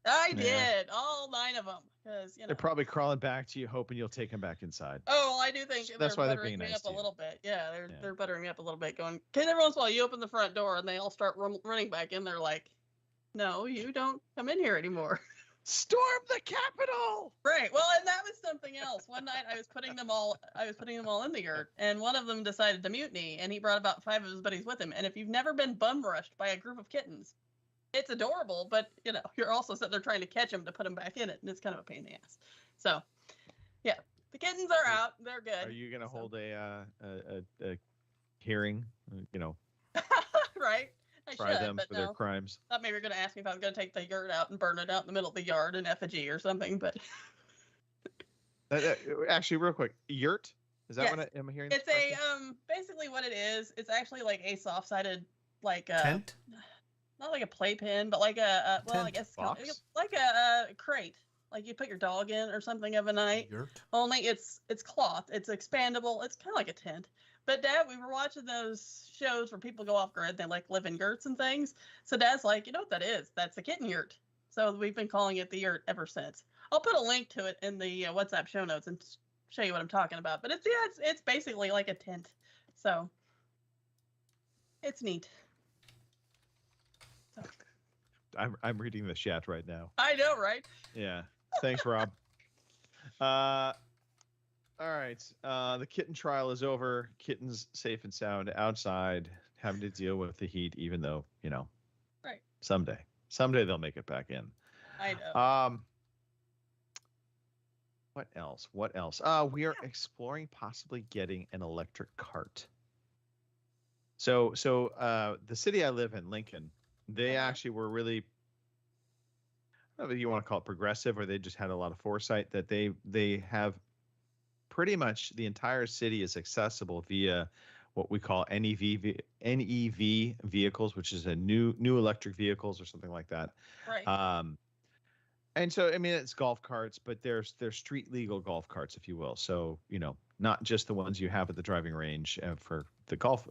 I Yeah. did, all 9 of them, because They're probably crawling back to you, hoping you'll take them back inside. Oh, I do think That's why they're buttering being me nice up to a you. little bit. Yeah, they're Yeah. they're buttering me up a little bit. Going, because every once in a while you open the front door and they all start running back in. They're like, "No, you don't come in here anymore." Storm the Capitol! Right. Well, and that was something else. One night I was putting them all in the yurt, and one of them decided to mutiny, and he brought about 5 of his buddies with him. And if you've never been bum rushed by a group of kittens, it's adorable, but you're also sitting there trying to catch them to put them back in it, and it's kind of a pain in the ass. So, yeah, the kittens are out. They're good. Are you going to So- hold a hearing? Right. I Try should, them but for their no. crimes. Thought maybe you were going to ask me if I was going to take the yurt out and burn it out in the middle of the yard in effigy or something, but Actually, real quick, yurt? Is that Yes. what I'm hearing? it's a basically what it is. It's actually like a soft-sided, like Tent? not like a playpen, but like a well, I Tent guess box? like a crate, like you put your dog in or something of a night. Yurt? Only it's cloth. It's expandable. It's kind of like a tent. But Dad, we were watching those shows where people go off grid. They like live in yurts and things. So Dad's like, you know what that is? That's a kitten yurt. So we've been calling it the yurt ever since. I'll put a link to it in the WhatsApp show notes and show you what I'm talking about. But it's basically like a tent. So it's neat. So, I'm reading the chat right now. I know, right? Yeah. Thanks, Rob. All right. The kitten trial is over. Kittens safe and sound outside, having to deal with the heat, even though, Right. someday they'll make it back in. I know. What else? We are exploring possibly getting an electric cart. So the city I live in, Lincoln, they actually were really, I don't know if you want to call it progressive, or they just had a lot of foresight that they have pretty much the entire city is accessible via what we call NEV vehicles, which is a new electric vehicles or something like that. Right. And so, I mean, it's golf carts, but they're street legal golf carts, if you will. So, not just the ones you have at the driving range for the golf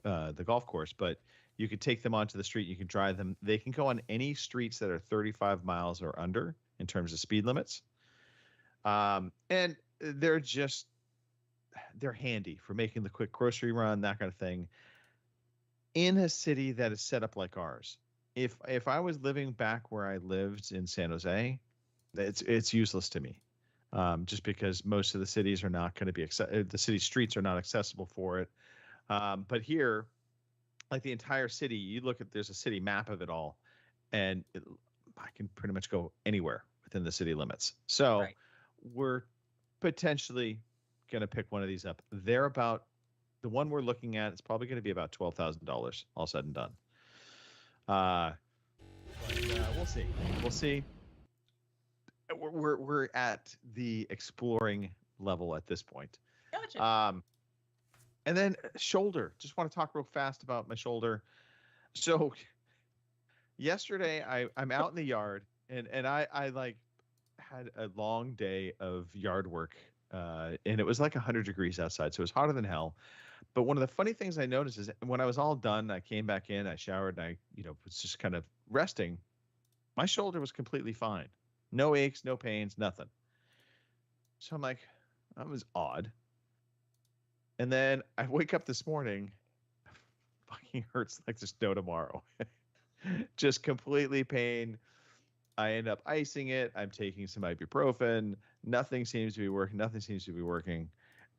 course, but you could take them onto the street. You can drive them. They can go on any streets that are 35 miles or under in terms of speed limits. And they're handy for making the quick grocery run, that kind of thing. In a city that is set up like ours, if I was living back where I lived in San Jose, it's useless to me, just because most of the cities are not going to be the city streets are not accessible for it. But here, like the entire city, you look at, there's a city map of it all, and I can pretty much go anywhere within the city limits. So Right. we're potentially going to pick one of these up. They're about, the one we're looking at is probably going to be about $12,000 all said and done. But we'll see. We'll see. We're at the exploring level at this point. Gotcha. And then shoulder. Just want to talk real fast about my shoulder. So yesterday I'm out in the yard and I like had a long day of yard work. And it was like 100 degrees outside, so it was hotter than hell. But one of the funny things I noticed is when I was all done, I came back in, I showered, and I, was just kind of resting. My shoulder was completely fine. No aches, no pains, nothing. So I'm like, that was odd. And then I wake up this morning, fucking hurts like there's no tomorrow. Just completely pain. I end up icing it. I'm taking some ibuprofen. Nothing seems to be working.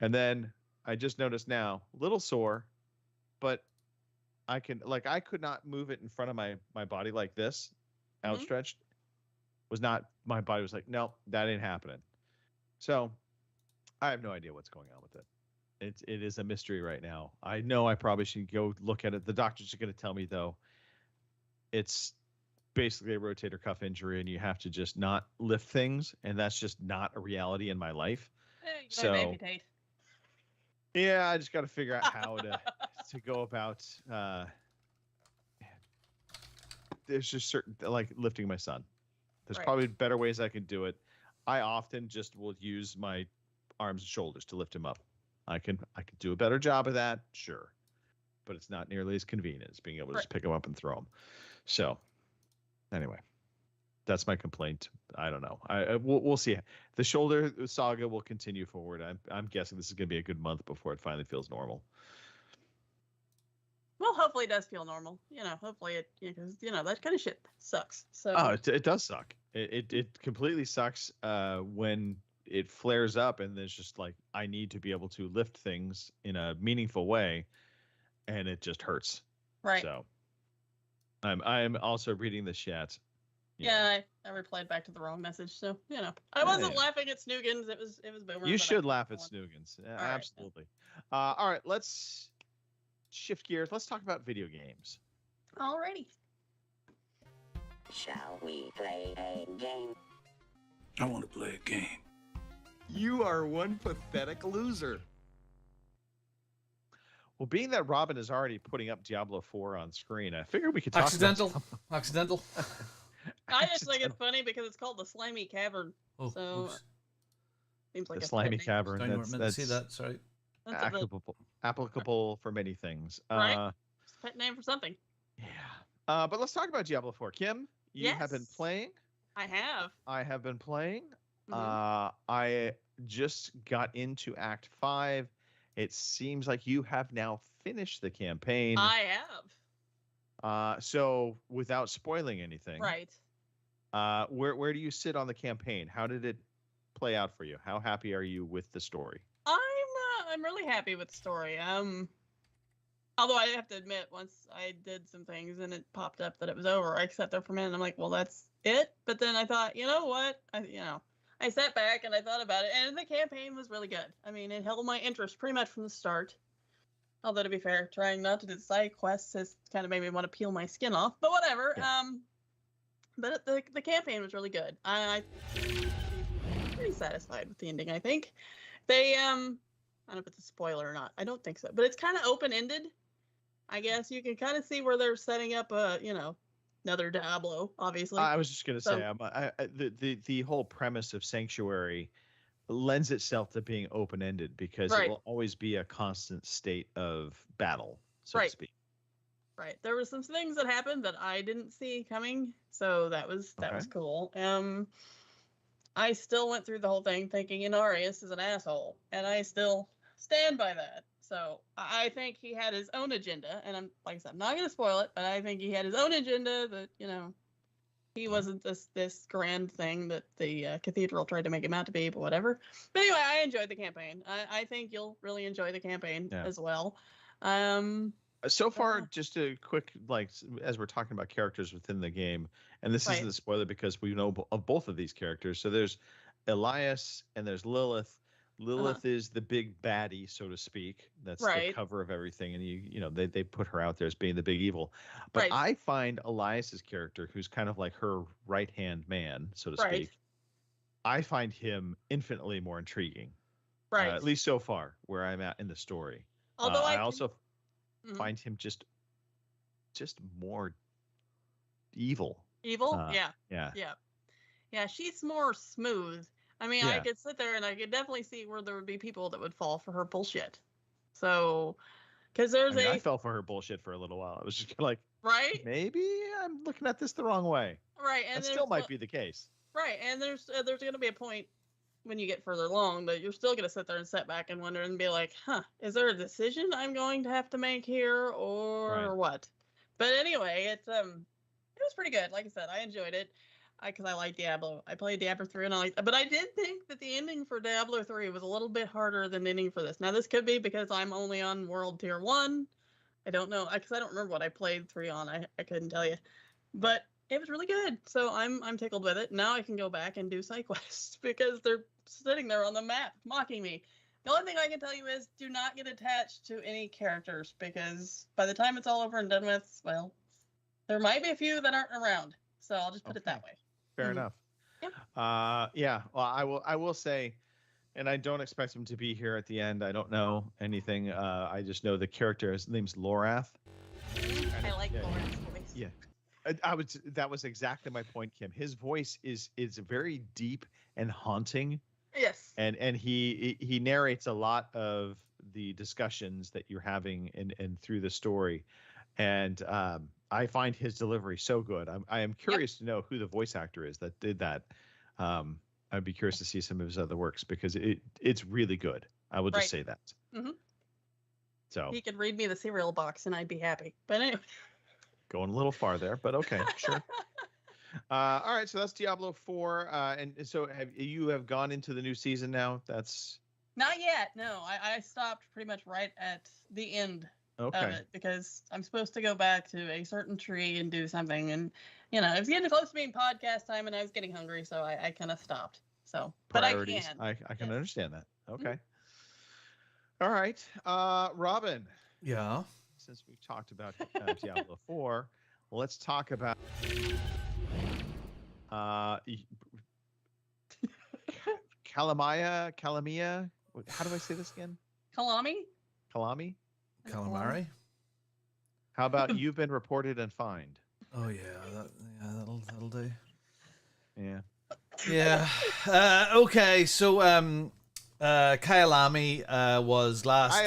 And then I just noticed now, a little sore, but I could not move it in front of my body like this, outstretched. My body was like, no, that ain't happening. So I have no idea what's going on with it. It is a mystery right now. I know I probably should go look at it. The doctors are going to tell me, though, it's basically a rotator cuff injury, and you have to just not lift things, and that's just not a reality in my life. You So- gotta amputate. Yeah, I just got to figure out how to go about. There's just certain like lifting my son. There's Right. probably better ways I can do it. I often just will use my arms and shoulders to lift him up. I can do a better job of that, sure, but it's not nearly as convenient as being able to just pick him up and throw him. So, anyway, that's my complaint. I don't know. We'll see. The shoulder saga will continue forward. I'm guessing this is going to be a good month before it finally feels normal. Well, hopefully it does feel normal. Hopefully it, because that kind of shit sucks. So Oh, it does suck. It completely sucks when it flares up and there's just like I need to be able to lift things in a meaningful way, and it just hurts. right. So I'm also reading the chat. Yeah, I replied back to the wrong message. So I wasn't Yeah. laughing at Snoogans. It was Boomer. You but I should laugh at want- Snoogans. Yeah, All right. absolutely. All right, let's shift gears. Let's talk about video games. Alrighty. Shall we play a game? I want to play a game. You are one pathetic loser. Well, being that Robin is already putting up Diablo 4 on screen, I figured we could talk Accidental. about Accidental. I just think it's funny because it's called the Slimy Cavern. Oh, So, oops. Seems like the a Slimy pet name. Cavern. Sorry, you weren't meant to say that. Sorry. That's a applicable for many things. Right. pet name for something. Yeah. But let's talk about Diablo 4. Kim, you have been Yes. playing. I have. I have been playing. Mhm. I just got into Act 5. It seems like you have now finished the campaign. I have. So without spoiling anything, Right. where do you sit on the campaign? How did it play out for you? How happy are you with the story? I'm really happy with the story. Although I have to admit, once I did some things and it popped up that it was over, I sat there for a minute and I'm like, well, that's it. But then I thought, you know what? I sat back and I thought about it, and the campaign was really good. I mean, it held my interest pretty much from the start. Although, to be fair, trying not to do side quests has kind of made me want to peel my skin off. But whatever. Yeah. But the campaign was really good. I'm pretty satisfied with the ending. I think they I don't know if it's a spoiler or not. I don't think so, but it's kind of open ended. I guess you can kind of see where they're setting up another Diablo, obviously. I was just gonna So- say, the whole premise of Sanctuary lends itself to being open ended because Right. it will always be a constant state of battle, so to Right. speak. Right. There were some things that happened that I didn't see coming, so that was Okay. cool. I still went through the whole thing thinking Inarius is an asshole, and I still stand by that. So I think he had his own agenda, and like I said, I'm not going to spoil it, but I think he had his own agenda that he wasn't this grand thing that the cathedral tried to make him out to be, but whatever. But anyway, I enjoyed the campaign. I think you'll really enjoy the campaign Yeah. as well. So far, Yeah. just a quick as we're talking about characters within the game, and this Right. isn't a spoiler because we know of both of these characters. So there's Elias and there's Lilith. Lilith is the big baddie, so to speak. That's the Right. cover of everything, and they put her out there as being the big evil. But Right. I find Elias's character, who's kind of like her right hand man, so to Right. speak. I find him infinitely more intriguing, Right. at least so far where I'm at in the story. Although I can- also Mhm. find him just more evil. Evil? yeah. Yeah, she's more smooth. I mean, I Yeah. could sit there and I could definitely see where there would be people that would fall for her bullshit. So, because I there's mean, I fell for her bullshit for a little while. I was just like, right, maybe I'm looking at this the wrong way. right, and That there's still might one- be the case. right, and there's going to be a point when you get further along that you're still going to sit there and sit back and wonder and be like, is there a decision I'm going to have to make here or Right. what? But anyway, it was pretty good. Like I said, I enjoyed it. Because I like Diablo. I played Diablo 3 and I but I did think that the ending for Diablo 3 was a little bit harder than the ending for this. Now this could be because I'm only on World Tier 1. I don't know, because I don't remember what I played 3 on. I couldn't tell you. But it was really good. So I'm tickled with it. Now I can go back and do side quests because they're sitting there on the map mocking me. The only thing I can tell you is do not get attached to any characters because by the time it's all over and done with, well, there might be a few that aren't around. So I'll just put it that way. Fair Mhm. enough. Yep. Yeah. Well, I will say, and I don't expect him to be here at the end. I don't know anything. I just know the character. His name's Lorath. I like yeah, Lauren's voice. Yeah. That was exactly my point, Kim. His voice is very deep and haunting, Yes. and he narrates a lot of the discussions that you're having and through the story, and I find his delivery so good. I am curious to know who the voice actor is that did that. I'd be curious to see some of his other works because it's really good. I will just Right. say that. Mhm. So He could read me the cereal box and I'd be happy. But anyway. going a little far there, but okay, sure. All right, so that's Diablo 4, and so you have gone into the new season now? That's Not yet. No, I stopped pretty much right at the end of okay. it because I'm supposed to go back to a certain tree and do something. And, it was getting close to being podcast time and I was getting hungry. So I kind of stopped. So, but Priorities. I can. I can Yes. understand that. Okay. All right, Robin. Yeah. Since we talked about Diablo 4, let's talk about Calamia. How do I say this again? Kalami? Kalami. Calamari. How about you've been reported and fined? Oh yeah, that'll do. Yeah. Yeah. Okay. So Kyalami was last.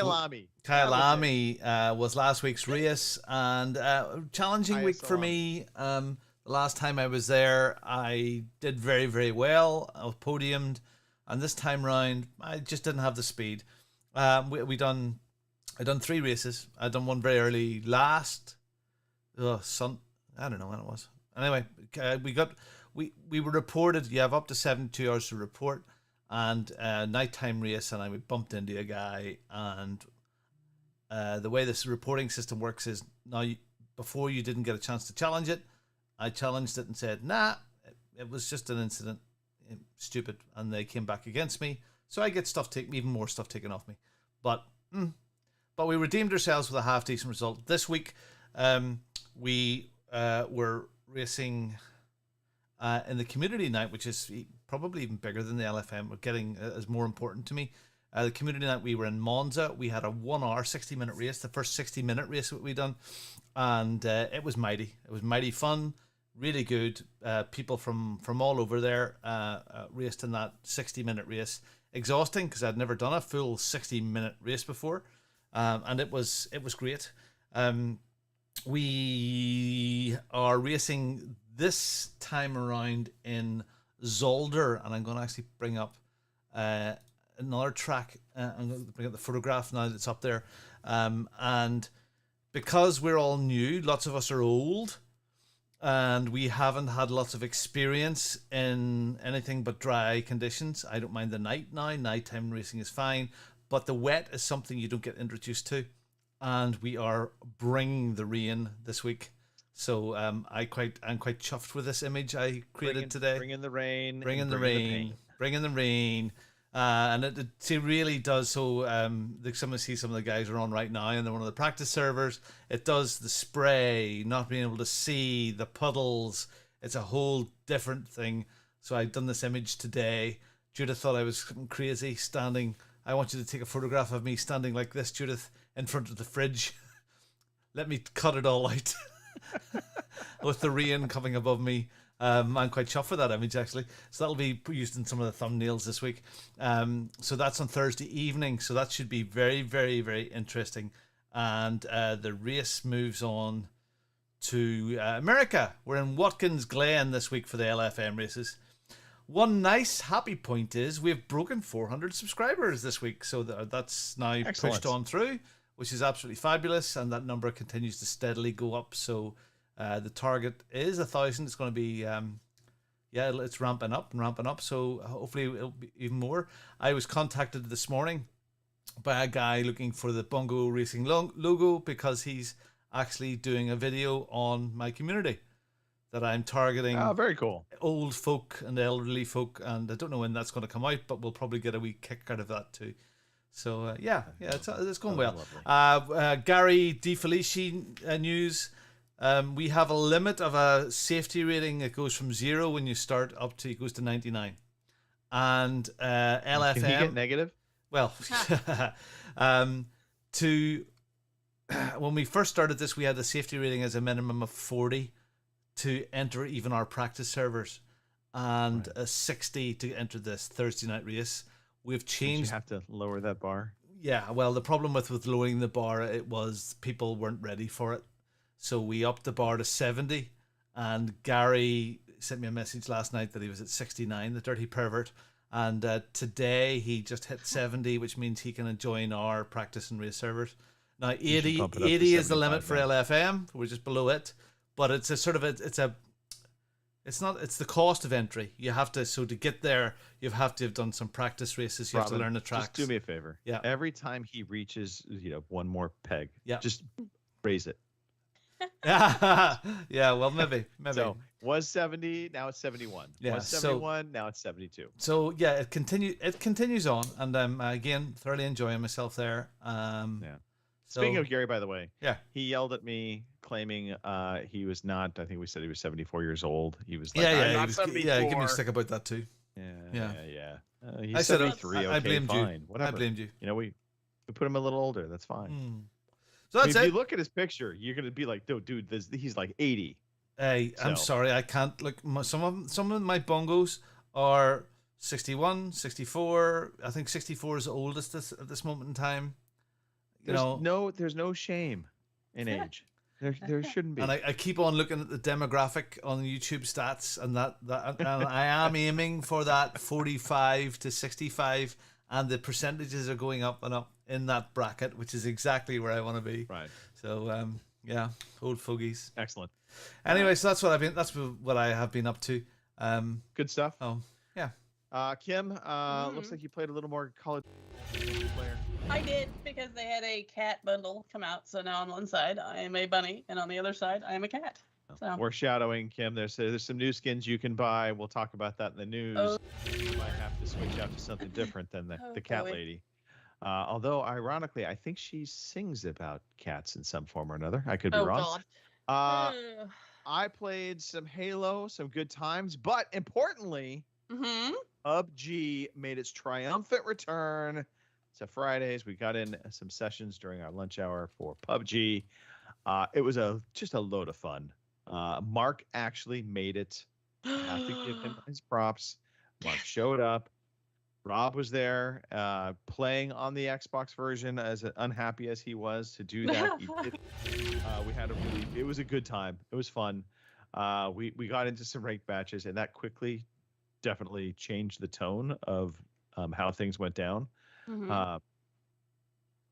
Kyalami was last week's race, and challenging week for me. The last time I was there, I did very, very well. I was podiumed, and this time round, I just didn't have the speed. I done 3 races. I done one very early last. I don't know when it was. Anyway, we were reported. You have up to 72 hours to report, and nighttime race, and I bumped into a guy, and the way this reporting system works is now before you didn't get a chance to challenge it, I challenged it and said, nah, it was just an incident, stupid, and they came back against me, so I get even more stuff taken off me, but we redeemed ourselves with a half decent result this week. We were racing in the community night, which is probably even bigger than the LFM. We're getting is more important to me. The community night, we were in Monza. We had a 1 hour, 60-minute race, the first 60-minute race that we done, and it was mighty. It was mighty fun, really good. People from all over there raced in that 60-minute race. Exhausting because I'd never done a full 60-minute race before, and it was great. We are racing this time around in Zolder, and I'm going to actually bring up another track. I'm going to bring up the photograph now that's up there. And because we're all new, lots of us are old, and we haven't had lots of experience in anything but dry conditions. I don't mind the night now. Nighttime racing is fine, but the wet is something you don't get introduced to. And we are bringing the rain this week. So I'm quite chuffed with this image I created today. Bring in the rain. Bring in the rain. Bring in the rain. And it really does. So some of the guys are on right now, and they're one of the practice servers. It does the spray, not being able to see the puddles. It's a whole different thing. So I've done this image today. Judith thought I was crazy standing. I want you to take a photograph of me standing like this, Judith, in front of the fridge. Let me cut it all out. With the rain coming above me. I'm quite chuffed with that image, actually. So that'll be used in some of the thumbnails this week. So that's on Thursday evening. So that should be very, very, very interesting. And the race moves on to America. We're in Watkins Glen this week for the LFM races. One nice happy point is we've broken 400 subscribers this week. So that's now pushed on through, which is absolutely fabulous. And that number continues to steadily go up. So the target is 1,000. It's going to be, it's ramping up. So hopefully it'll be even more. I was contacted this morning by a guy looking for the Bongo Racing logo because he's actually doing a video on my community that I'm targeting. Oh, very cool. Old folk and elderly folk. And I don't know when that's going to come out, but we'll probably get a wee kick out of that too. So, it's going well. Gary DeFelici news. We have a limit of a safety rating. It goes from 0 when you start up to, it goes to 99. And LFM. Can he get negative? Well, when we first started this, we had the safety rating as a minimum of 40 to enter even our practice servers, and a 60 to enter this Thursday night race. We've Did you changed. have to lower that bar? Yeah, well, the problem with lowering the bar, it was people weren't ready for it. So we upped the bar to 70, and Gary sent me a message last night that he was at 69, the dirty pervert. And today he just hit 70, which means he can join our practice and race servers. Now, 80 bump it up to is the limit 75 for now. LFM. We're just below it. But it's a sort of it's the cost of entry. You have to, so to get there, you have to have done some practice races. You have to Robin, learn the tracks. Just do me a favor. Yeah. Every time he reaches, one more peg, Yeah. just raise it. Yeah, well, maybe. So was 70, now it's 71. Yeah, Was so- 71, now it's 72. So yeah, it continues on, and I'm again thoroughly enjoying myself there. Yeah. So, Speaking of Gary, by the way, yeah, he yelled at me claiming he was not. I think we said he was 74 years old. He was like, yeah, "I'm yeah, not he was, 74." yeah. Give me a stick about that too. Yeah. He's I said 73. I Okay, blamed fine. you. Whatever. I blamed you. We put him a little older. That's fine. Hmm. So I mean, that's if it. you look at his picture, you're gonna be like, dude, he's like 80. Hey, I'm So- sorry, I can't look. Some of my bongos are 61, 64. I think 64 is the oldest at this moment in time. There's no shame in age. There shouldn't be. And I keep on looking at the demographic on YouTube stats, and and I am aiming for that 45 to 65, and the percentages are going up and up in that bracket, which is exactly where I want to be. Right. So yeah, old fogies. Excellent. Anyway, so that's what I have been up to. Good stuff. Oh yeah. Kim, looks like you played a little more Call of Duty player. I did, because they had a cat bundle come out. So now on one side I am a bunny, and on the other side I am a cat. So We're shadowing Kim. There's some new skins you can buy. We'll talk about that in the news. Oh. You might have to switch out to something different than the Oh, cat boy. lady. Although ironically, I think she sings about cats in some form or another. I could be oh wrong. god. I played some Halo, some good times, but importantly, Mm-hmm. PUBG made its triumphant return to Fridays. We got in some sessions during our lunch hour for PUBG. It was just a load of fun. Mark actually made it. I have to give him his props. Mark showed up. Rob was there playing on the Xbox version, as unhappy as he was to do that. He did. It was a good time. It was fun. We got into some ranked matches, and that quickly definitely changed the tone of how things went down. Mm-hmm.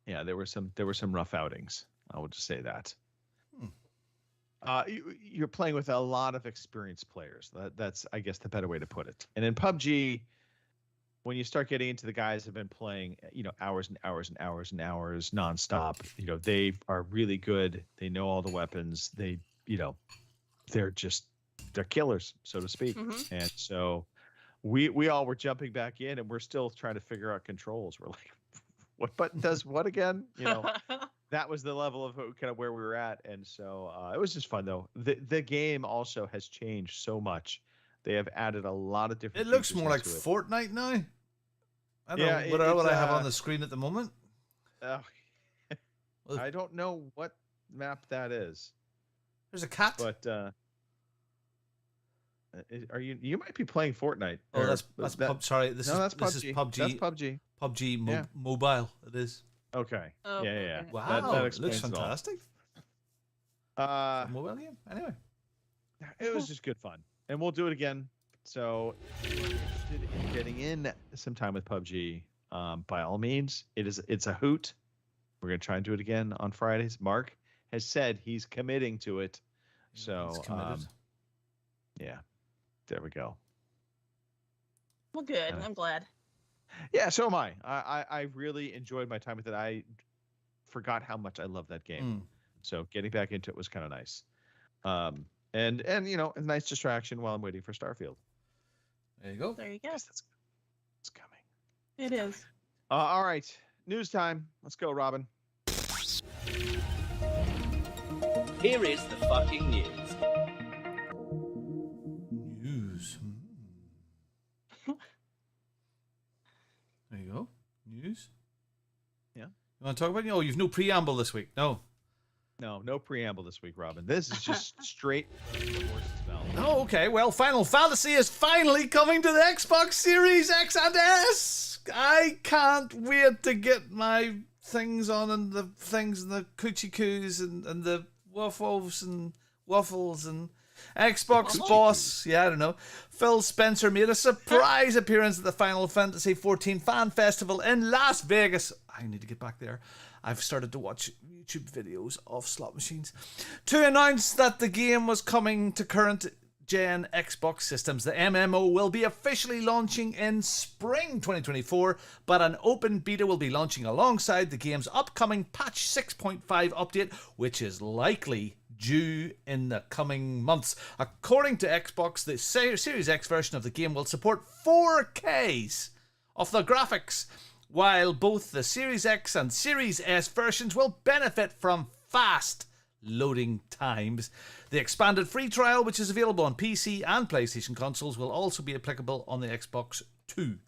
Yeah, there were some rough outings. I will just say that. You're playing with a lot of experienced players. That's, I guess, the better way to put it. And in PUBG, when you start getting into the guys who've been playing, hours and hours and hours and hours nonstop, they are really good. They know all the weapons. They're killers, so to speak. Mhm. And so we all were jumping back in, and we're still trying to figure out controls. We're like, what button does what again? That was the level of kind of where we were at. And so it was just fun, though. The game also has changed so much. They have added a lot of different It looks features more like into it. Fortnite now. I don't Yeah, know what I have it's, on the screen at the moment. Oh, Well, I don't know what map that is, There's a cat. but are you might be playing Fortnite. Oh, or- that's that- pub. Sorry, no, this that's is PUBG. PUBG. That's PUBG. PUBG Yeah. mobile. It is. Okay. Oh, yeah. okay. Wow, That it looks explains it all. fantastic. Uh, Mobile game. Anyway. It was just good fun, and we'll do it again. So, if you're interested in getting in some time with PUBG, by all means, it's a hoot. We're gonna try and do it again on Fridays. Mark has said he's committing to it, so It's committed. yeah, there we go. Well, good. Uh, I'm glad. Yeah, so am I. I really enjoyed my time with it. I forgot how much I love that game. Mm. So getting back into it was kind of nice. And a nice distraction while I'm waiting for Starfield. There you go. There you go. Yes, it's coming. It is. All right, news time. Let's go, Robin. Here is the fucking news. News. There you go. News. Yeah. You want to talk about it? Oh, you've no preamble this week. No. No preamble this week, Robin. This is just straight from the horse's mouth. Oh, okay. Well, Final Fantasy is finally coming to the Xbox Series X and S. I can't wait to get my things on and the things and the coochie coos and the waffles and Xbox boss. Yeah, I don't know. Phil Spencer made a surprise appearance at the Final Fantasy XIV Fan Festival in Las Vegas. I need to get back there. I've started to watch YouTube videos of slot machines to announce that the game was coming to current gen Xbox systems. The MMO will be officially launching in spring 2024, but an open beta will be launching alongside the game's upcoming patch 6.5 update, which is likely due in the coming months. According to Xbox, the Series X version of the game will support 4Ks of the graphics, while both the Series X and Series S versions will benefit from fast loading times. The expanded free trial, which is available on PC and PlayStation consoles, will also be applicable on the Xbox too.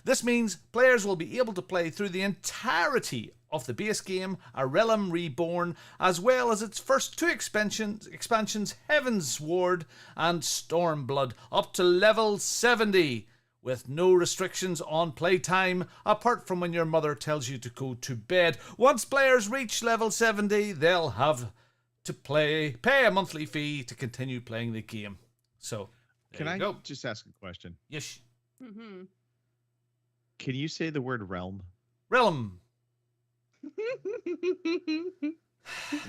This means players will be able to play through the entirety of the base game, A Realm Reborn, as well as its first two expansions, Heavensward and Stormblood, up to level 70. With no restrictions on playtime, apart from when your mother tells you to go to bed. Once players reach level 70, they'll have to pay a monthly fee to continue playing the game. So, Can I just ask a question? Yes. Mm-hmm. Can you say the word realm? Realm. That's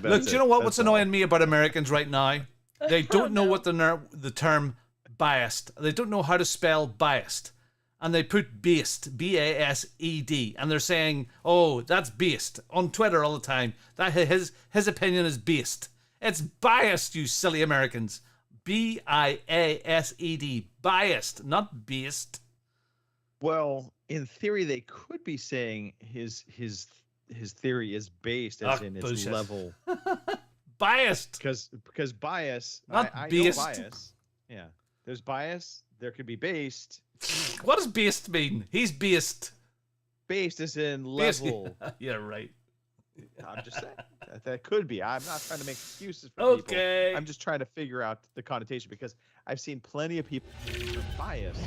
Look, do you know it. what? That's What's all. annoying me about Americans right now? They don't know what the term biased. They don't know how to spell biased. And they put based, B-A-S-E-D, and they're saying, "Oh, that's based," on Twitter all the time. That his opinion is based. It's biased, you silly Americans. B-I-A-S-E-D, biased, not based. Well, in theory, they could be saying his theory is based as in its bullshit. level. Biased. Because bias, Not I know based. bias. Yeah, there's bias. There could be based. What does based mean? He's based. Based is in Based. level. Yeah, right. I'm just saying that could be. I'm not trying to make excuses for Okay. people. I'm just trying to figure out the connotation because I've seen plenty of people with bias.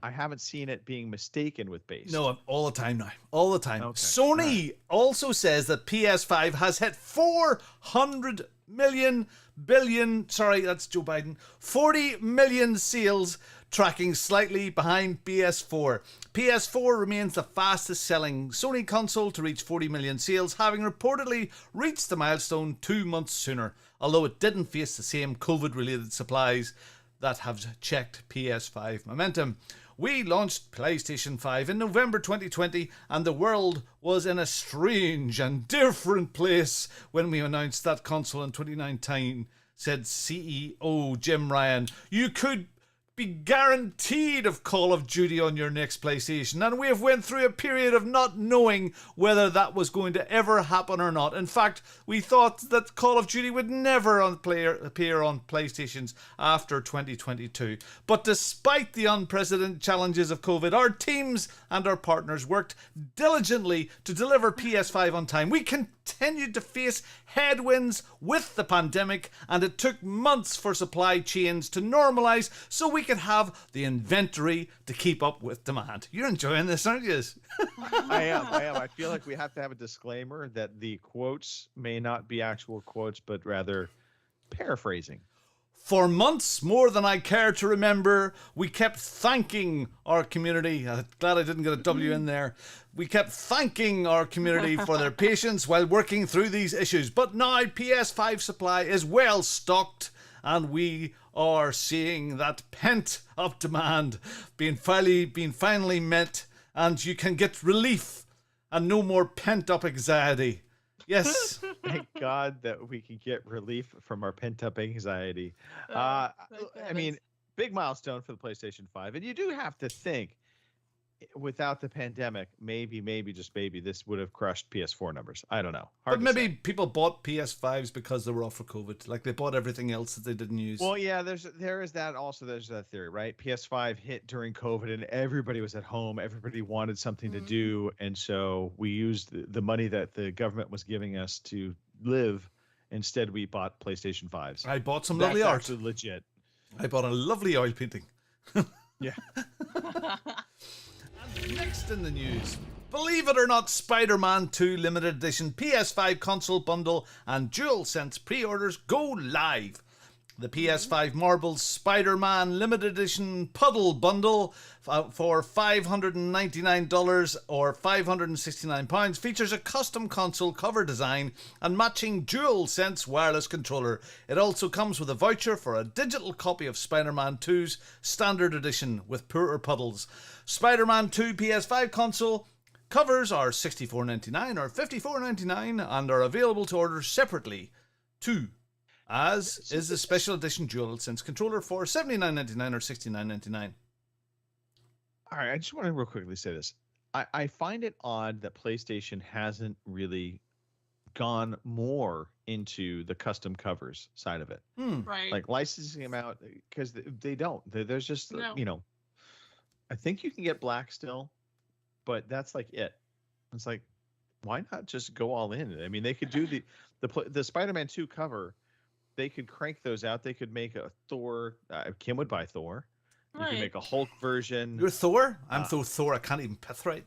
I haven't seen it being mistaken with based. No, all the time now. All the time. Okay, Sony also says that PS5 has hit 400 billion, sorry, that's Joe Biden, 40 million sales, tracking slightly behind PS4. PS4 remains the fastest selling Sony console to reach 40 million sales, having reportedly reached the milestone 2 months sooner, although it didn't face the same COVID-related supplies that have checked PS5 momentum. We launched PlayStation 5 in November 2020, and the world was in a strange and different place when we announced that console in 2019, said CEO Jim Ryan. You could be guaranteed of Call of Duty on your next PlayStation, and we have went through a period of not knowing whether that was going to ever happen or not. In fact, we thought that Call of Duty would never appear on PlayStations after 2022. But despite the unprecedented challenges of COVID, our teams and our partners worked diligently to deliver PS5 on time. We continued to face headwinds with the pandemic, and it took months for supply chains to normalize so we could have the inventory to keep up with demand. You're enjoying this, aren't you? I am. I feel like we have to have a disclaimer that the quotes may not be actual quotes, but rather paraphrasing. For months, more than I care to remember, we kept thanking our community. I'm glad I didn't get a W in there. We kept thanking our community for their patience while working through these issues. But now PS5 supply is well stocked, and we are seeing that pent-up demand being finally met, and you can get relief and no more pent-up anxiety. Yes. Thank God that we can get relief from our pent-up anxiety. I mean, big milestone for the PlayStation 5. And you do have to think, without the pandemic, maybe just maybe this would have crushed PS4 numbers. I don't know. But Hard to maybe say. people bought PS5s because they were off for COVID. Like they bought everything else that they didn't use. Well, yeah, there is that also. There's that theory, right? PS5 hit during COVID, and everybody was at home. Everybody wanted something to do, and so we used the money that the government was giving us to live. Instead, we bought PlayStation 5s. I bought some That's lovely art. actually legit. I bought a lovely oil painting. Yeah. And next in the news, believe it or not, Spider-Man 2 limited edition PS5 console bundle and DualSense pre-orders go live. The PS5 Marbles Spider-Man limited edition puddle bundle for $599 or £569 features a custom console cover design and matching DualSense wireless controller. It also comes with a voucher for a digital copy of Spider-Man 2's standard edition with poorer puddles. Spider-Man 2 PS5 console covers are $64.99 or $54.99 and are available to order separately too. As is the special edition DualSense controller for $79.99 or $69.99. All right, I just want to real quickly say this. I find it odd that PlayStation hasn't really gone more into the custom covers side of it. Right. Like licensing them out, because they don't. There's just, No. you know, I think you can get black still, but that's like it. It's like, why not just go all in? I mean, they could do the Spider-Man 2 cover. They could crank those out. They could make a Thor. Kim would buy Thor. You Right. can make a Hulk version. You're Thor? I'm Thor. I can't even pith right.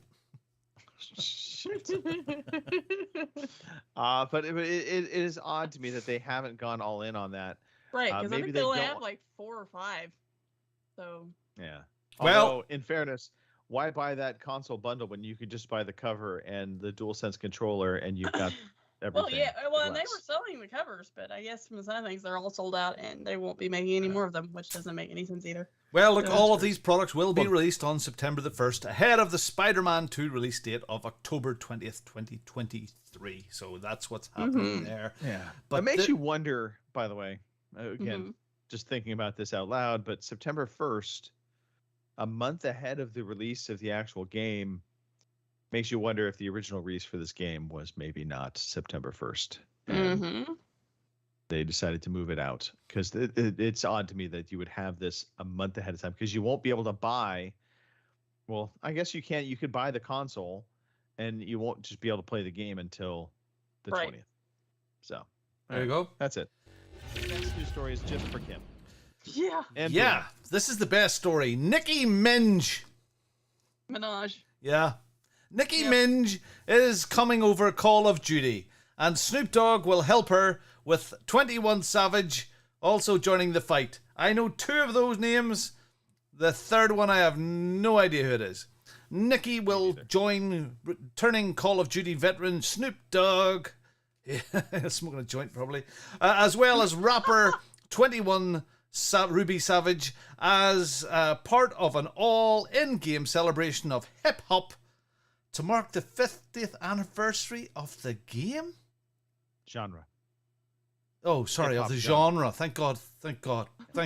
But it is odd to me that they haven't gone all in on that. Right, because I maybe think they they only don't have want- like 4 or 5. So Yeah. Well- Although, in fairness, why buy that console bundle when you could just buy the cover and the DualSense controller and you've got everything? well, yeah, well, and they less? were selling the covers, but I guess from the side of things they're all sold out, and they won't be making any more of them, which doesn't make any sense either. Well, look, So all that's of these products will be released on September the 1st, ahead of the Spider-Man 2 release date of October 20th, 2023. So that's what's happening there. Yeah. But it makes the- you wonder, by the way, again, just thinking about this out loud, but September 1st, a month ahead of the release of the actual game, makes you wonder if the original release for this game was maybe not September 1st. And they decided to move it out because it's odd to me that you would have this a month ahead of time because you won't be able to buy. Well, I guess you can't. You could buy the console and you won't just be able to play the game until the Right. 20th. So There you go. that's it. The next news story is just for Kim. Yeah. And Yeah, this is the best story. Nicki Minaj. Minaj. Yeah. Nicki Minaj is coming over Call of Duty, and Snoop Dogg will help her with 21 Savage also joining the fight. I know 2 of those names. The third one, I have no idea who it is. Nicki will join returning Call of Duty veteran Snoop Dogg, smoking a joint probably, as well as rapper 21 Ruby Savage as part of an all-in-game celebration of hip-hop to mark the 50th anniversary of the game? genre. Oh, sorry, of Hip-hop the genre. genre. Thank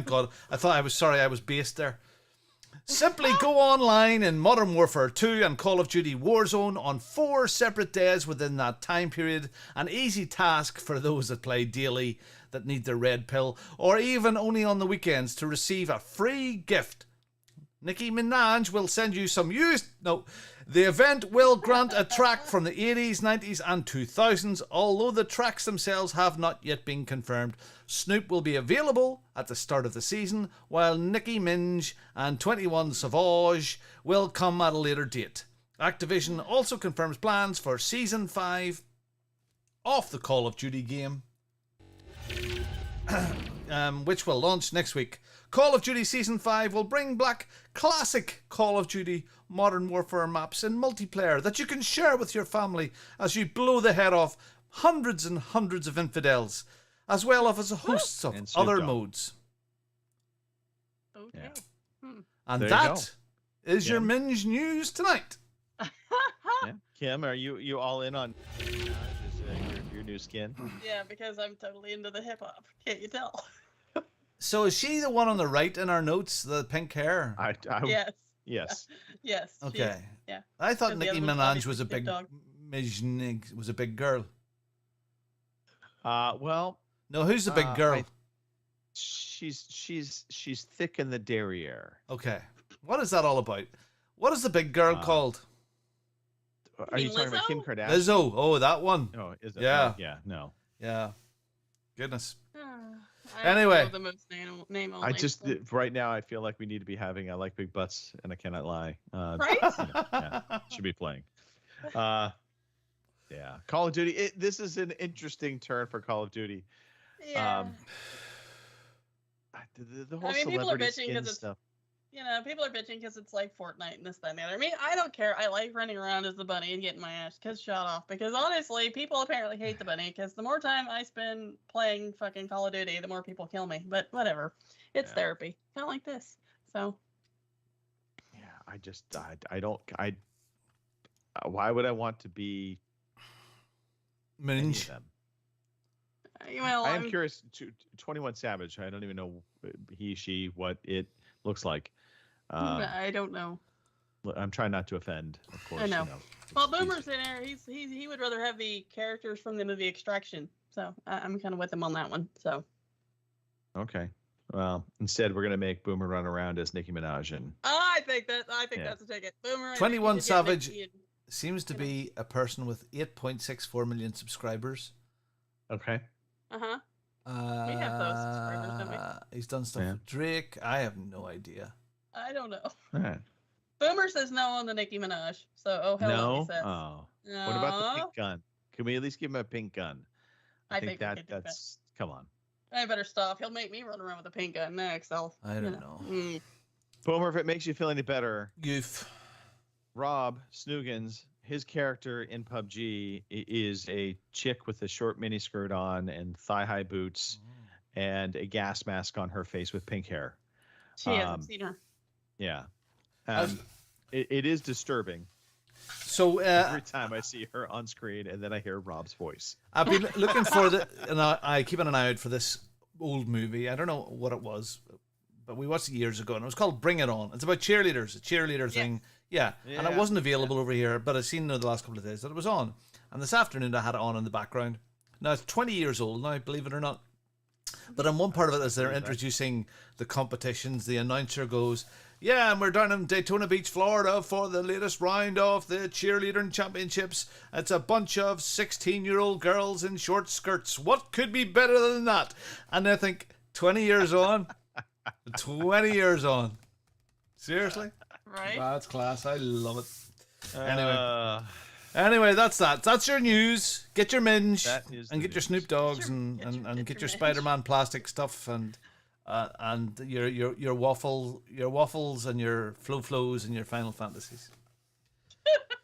God. I thought I was based there. Simply go online in Modern Warfare 2 and Call of Duty Warzone on 4 separate days within that time period. An easy task for those that play daily that need their red pill, or even only on the weekends to receive a free gift. Nicki Minaj will send you some used... No. The event will grant a track from the 80s, 90s and 2000s, although the tracks themselves have not yet been confirmed. Snoop will be available at the start of the season, while Nicki Minaj and 21 Savage will come at a later date. Activision also confirms plans for Season 5 of the Call of Duty game, which will launch next week. Call of Duty Season 5 will bring back classic Call of Duty Modern Warfare maps in multiplayer that you can share with your family as you blow the head off hundreds and hundreds of infidels, as well as hosts of And Snoop other Dogg. modes. Okay. Yeah. And There you that is Yeah. your Minge news tonight. Yeah. Kim, are you all in on your new skin? Yeah, because I'm totally into the hip hop. Can't you tell? So is she the one on the right in our notes, the pink hair? I Yes. Yes. Yes. she is. Okay. Yeah. I thought And the Nicki other one's Minaj obviously was a Snoop big Dogg. was a big girl. Well, No, who's the big girl? she's thick in the derriere. Okay. What is that all about? What is the big girl called? Are you mean talking about Kim Lizzo? Kardashian? Lizzo. Oh, that one. No, is it? Yeah. Yeah. No. Yeah. Goodness. I don't Anyway. know the most name I just right now I feel like we need to be having I like big butts and I cannot lie. Right? Yeah, should be playing. Yeah. Call of Duty. This is an interesting turn for Call of Duty. Yeah. The whole I mean, people are celebrity bitching skin because it's stuff. people are bitching because it's like Fortnite and this, that, and the other. I mean, I don't care. I like running around as the bunny and getting my ass shot off because honestly, people apparently hate the bunny because the more time I spend playing fucking Call of Duty, the more people kill me. But whatever, it's therapy, kind of like this. So. Yeah, I don't. Why would I want to be any of Minge. them? Well, I am curious. 21 Savage. I don't even know he, she, what it looks like. I don't know. I'm trying not to offend, of course. I know. You know. Well, Boomer's in there. He would rather have the characters from the movie Extraction. So I'm kind of with him on that one. So. Okay. Well, instead we're gonna make Boomer run around as Nicki Minaj and. I think Yeah. that's a ticket. Boomer. I think 21 you should get Savage Nicki and- seems to be a person with 8.64 million subscribers. Okay. Uh-huh. We have those subscribers, don't we? He's done stuff Yeah. with Drake. I have no idea. I don't know. All right. Boomer says no on the Nicki Minaj. So oh hell no. No. He says. Oh. What about the Aw. pink gun? Can we at least give him a pink gun? I think we could do that. that's come on. I better stop. He'll make me run around with a pink gun next. I don't know. Boomer, if it makes you feel any better, Goof. Rob Snoogans, his character in PUBG is a chick with a short miniskirt on and thigh-high boots and a gas mask on her face with pink hair. She hasn't seen her. Yeah. It is disturbing So every time I see her on screen and then I hear Rob's voice. I've been looking for and I keep an eye out for this old movie. I don't know what it was, but we watched it years ago, and it was called Bring It On. It's about cheerleaders, a cheerleader thing. Yeah. And it wasn't available over here, but I've seen it the last couple of days that it was on. And this afternoon I had it on in the background. Now it's 20 years old now, believe it or not. But in one part of it, as they're introducing the competitions, the announcer goes, "Yeah, and we're down in Daytona Beach, Florida for the latest round of the cheerleading championships. It's a bunch of 16-year-old girls in short skirts. What could be better than that?" And I think, 20 years on? 20 years on. Seriously? Right? That's class. I love it. Anyway, that's that. That's your news. Get your Minge That is and the get your news. Snoop Dogs Get your and get your Minge. Spider-Man plastic stuff and your waffles and your flows and your Final Fantasies.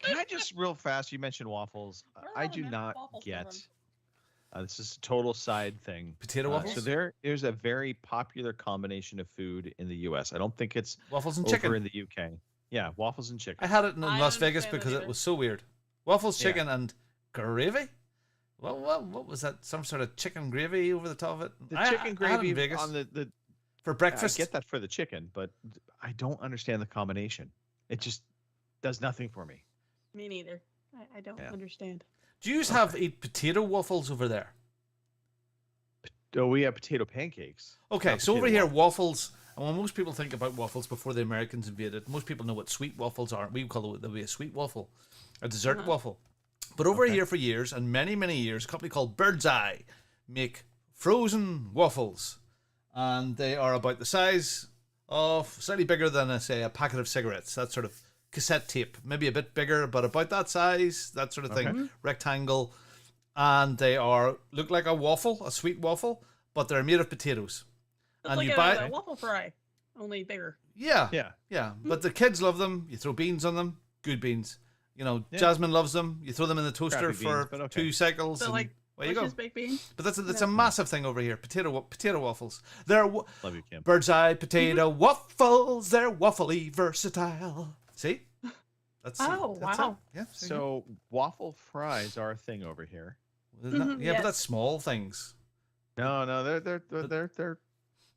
Can I just real fast? You mentioned waffles. I do not get. This is a total side thing. Potato waffles? So there's a very popular combination of food in the U.S. I don't think it's Waffles and over chicken. in the U.K. Yeah, waffles and chicken. I had it in I Las don't Vegas understand that because it either. was so weird. Waffles, Yeah. chicken, and gravy. What was that? Some sort of chicken gravy over the top of it? The I chicken had it gravy in Vegas on the for breakfast. I get that for the chicken, but I don't understand the combination. It just does nothing for me. Me neither. I don't Yeah. understand. Do you eat potato waffles over there? Oh, we have potato pancakes. Okay, not so over potato here, waffles. waffles. And when most people think about waffles before the Americans invaded, most people know what sweet waffles are. We call it a sweet waffle, a dessert waffle. But over here for years, and many, many years, a company called Bird's Eye make frozen waffles. And they are about the size of, slightly bigger than, say, a packet of cigarettes. That sort of cassette tape. Maybe a bit bigger, but about that size, that sort of thing. Rectangle. And they look like a waffle, a sweet waffle, but they're made of potatoes. It's And like you a buy waffle fry, only bigger. Yeah. Yeah. But the kids love them. You throw beans on them. Good beans. You know, Jasmine loves them. You throw them in the toaster Crappy beans, for but okay. 2 cycles. So and like, there you go. just baked beans. But that's a massive thing over here. Potato waffles. They're Love you, Kim. Bird's Eye potato waffles. They're waffly versatile. See? That's Oh, that's wow. it. Yeah. So waffle fries are a thing over here. Isn't that- yeah, yes. but that's small things. No, they're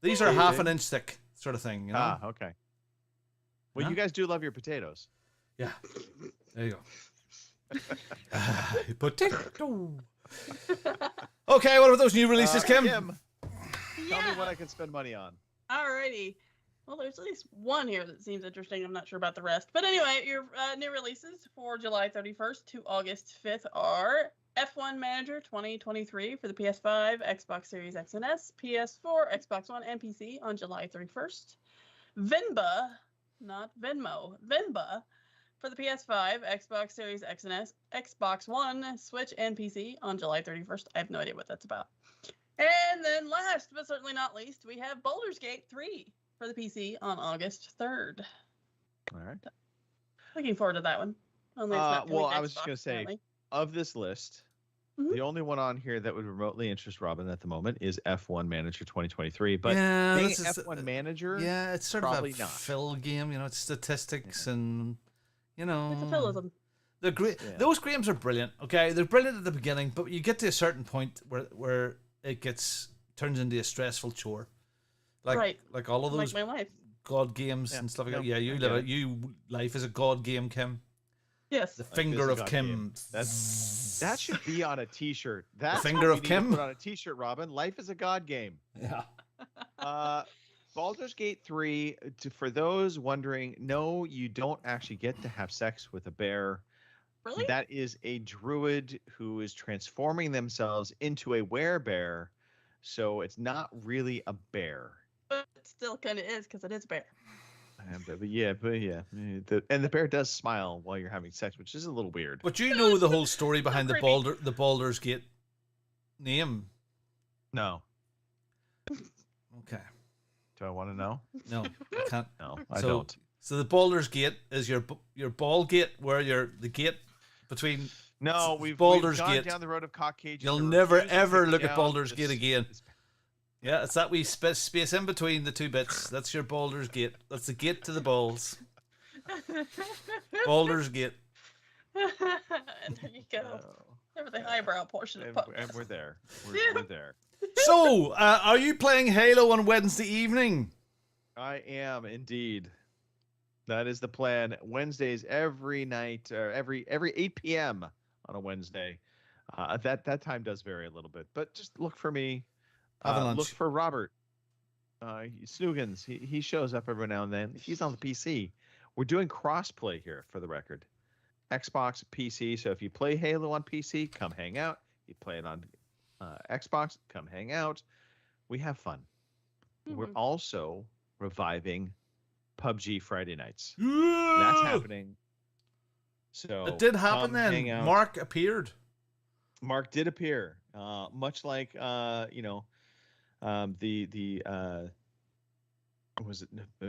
These are Okay. half an inch thick, sort of thing. You know? okay. Well, Huh? you guys do love your potatoes. Yeah. There you go. Potato. Okay, what about those new releases, Kim? Kim, tell me what I can spend money on. Alrighty. Well, there's at least one here that seems interesting. I'm not sure about the rest. But anyway, your new releases for July 31st to August 5th are F1 Manager 2023 for the PS5, Xbox Series X and S, PS4, Xbox One, and PC on July 31st. Venba, not Venmo, Venba for the PS5, Xbox Series X and S, Xbox One, Switch, and PC on July 31st. I have no idea what that's about. And then last but certainly not least, we have Baldur's Gate 3 for the PC on August 3rd. All right. Looking forward to that one. Only it's not Well, coming to I was just Xbox, going to say, apparently. of this list, Mhm. the only one on here that would remotely interest Robin at the moment is F1 Manager 2023. But Yeah, being this is- F1 Manager, Yeah, it's sort probably of a not. fill game. You know, it's statistics and you know. It's a philism. They're great. Yeah. Those games are brilliant. Okay, they're brilliant at the beginning, but you get to a certain point where it turns into a stressful chore. Like Right. like all of Like those my life. god games Yeah, and stuff like no, that. Yeah, I you get live it. it. Life is a god game, Kim. Yes. The Life is finger a of god Kim. game. That should be on a T-shirt. That's finger what of we need to Kim? put on a T-shirt, Robin. Life is a god game. Yeah. Baldur's Gate 3, for those wondering, no, you don't actually get to have sex with a bear. Really? That is a druid who is transforming themselves into a werebear. So it's not really a bear. But it still kind of is because it is a bear. But yeah. And the bear does smile while you're having sex, which is a little weird. But you know the whole story behind the creepy. Baldur's Gate name. No. Okay. Do I want to know? No, I can't. No, I So- don't. So the Baldur's Gate is your ball gate, where you're the gate between. No, we've Baldur's gone Gate. down the road of Caucasian. You'll to never refuse to ever take look at down Baldur's this- Gate again. this- Yeah, it's that wee space in between the two bits. That's your Baldur's Gate. That's the gate to the balls. Baldur's Gate. And there you go. Over the eyebrow portion of And, pop. and we're there. We're there. So, are you playing Halo on Wednesday evening? I am indeed. That is the plan. Wednesdays every night, or every 8 p.m. on a Wednesday. That time does vary a little bit, but just look for me. Have a Look lunch. for Robert Snoogans. He shows up every now and then. He's on the PC. We're doing crossplay here, for the record. Xbox, PC. So if you play Halo on PC, come hang out. You play it on Xbox, come hang out. We have fun. We're also reviving PUBG Friday nights. That's happening. So It did happen come hang then. out. Mark appeared. Mark did appear, much like was it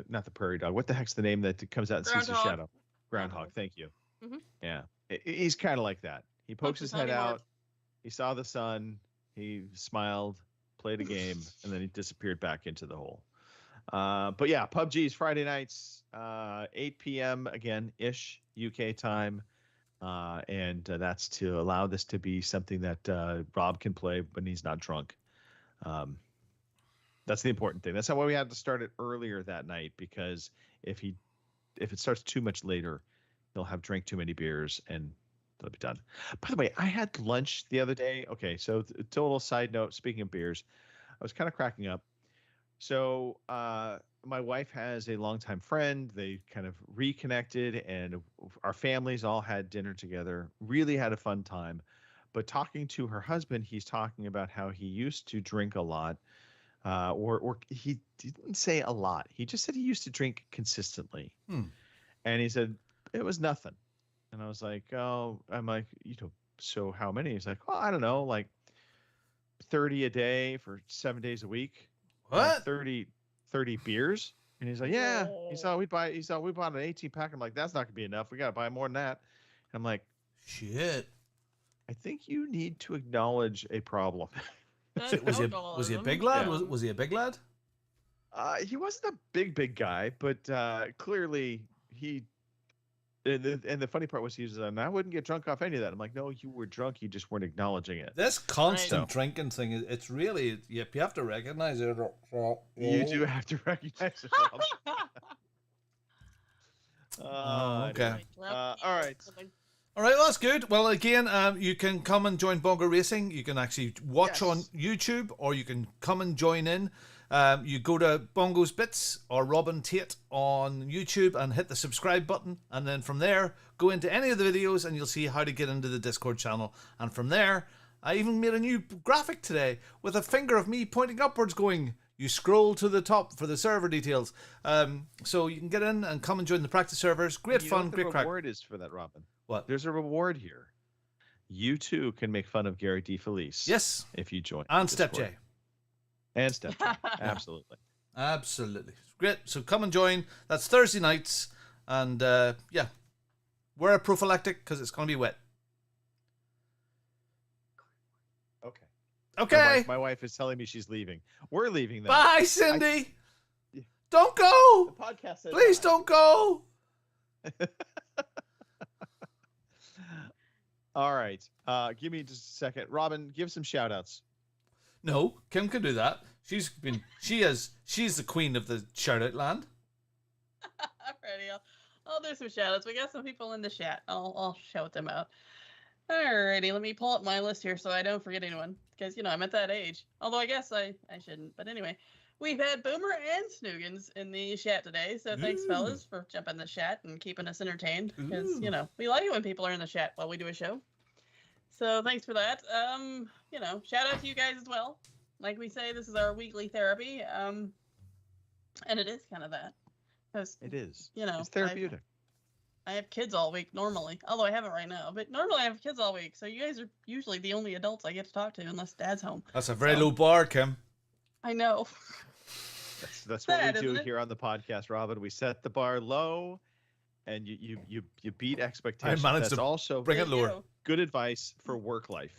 not the prairie dog? What the heck's the name that comes out and sees the Groundhog. shadow? Groundhog. Thank you. Mhm. Yeah, he's kind of like that. He pokes his head honey out. mark. He saw the sun. He smiled, played a game, and then he disappeared back into the hole. But yeah, PUBG's Friday nights, 8 p.m. again ish UK time. And that's to allow this to be something that Rob can play when he's not drunk. That's the important thing. That's why we had to start it earlier that night, because if it starts too much later, he'll have drank too many beers and it'll be done. By the way, I had lunch the other day. Okay, so total side note, speaking of beers, I was kind of cracking up. So my wife has a longtime friend. They kind of reconnected, and our families all had dinner together. Really had a fun time. But talking to her husband, he's talking about how he used to drink a lot, or he didn't say a lot. He just said he used to drink consistently, and he said it was nothing. And I was like, oh, I'm like, so how many? He's like, oh, I don't know, like 30 a day for 7 days a week. What? 30 beers. And he's like, yeah. He saw we bought an 18-pack. I'm like, that's not gonna be enough. We gotta buy more than that. And I'm like, shit. I think you need to acknowledge a problem. That's Was he a alcoholism. big lad? Yeah. Was he a big lad? He wasn't a big guy, but clearly he. And the funny part was he was, I wouldn't get drunk off any of that. I'm like, no, you were drunk. You just weren't acknowledging it. This constant Right. drinking thing, it's really, you have to recognize it. You do have to recognize it. Rob. Okay. All right. All right, well, that's good. Well, again, you can come and join Bongo Racing. You can actually watch on YouTube, or you can come and join in. You go to Bongo's Bits or Robin Tate on YouTube and hit the subscribe button, and then from there, go into any of the videos and you'll see how to get into the Discord channel. And from there, I even made a new graphic today with a finger of me pointing upwards going, you scroll to the top for the server details. So you can get in and come and join the practice servers. Great You know fun, what great the crack. reward is for that, Robin? What? There's a reward here. You too can make fun of Gary DeFelice. Yes. If you join. And the Step Discord. J. And Step J. Absolutely. Absolutely. Great. So come and join. That's Thursday nights. And yeah, wear a prophylactic because it's going to be wet. Okay. Okay. My wife is telling me she's leaving. We're leaving though. Bye, Cindy. Don't go. The podcast says Please bye. don't go. All right. Give me just a second. Robin, give some shout outs. No, Kim can do that. She's the queen of the shout out land. Alrighty, I'll do some shout outs. We got some people in the chat. I'll shout them out. Alrighty, let me pull up my list here so I don't forget anyone. Because, I'm at that age. Although I guess I shouldn't. But anyway, we've had Boomer and Snoogans in the chat today. So thanks, fellas, for jumping in the chat and keeping us entertained. Because, we like it when people are in the chat while we do a show. So thanks for that. Shout out to you guys as well. Like we say, this is our weekly therapy. And it is kind of that. It is. It's therapeutic. I have kids all week normally, although I haven't right now. But normally I have kids all week, so you guys are usually the only adults I get to talk to unless Dad's home. That's a very low bar, Kim. I know. That's Sad, what we do isn't it? here on the podcast, Robin. We set the bar low, and you beat expectations. I managed That's to also bring it lower. good advice for work life.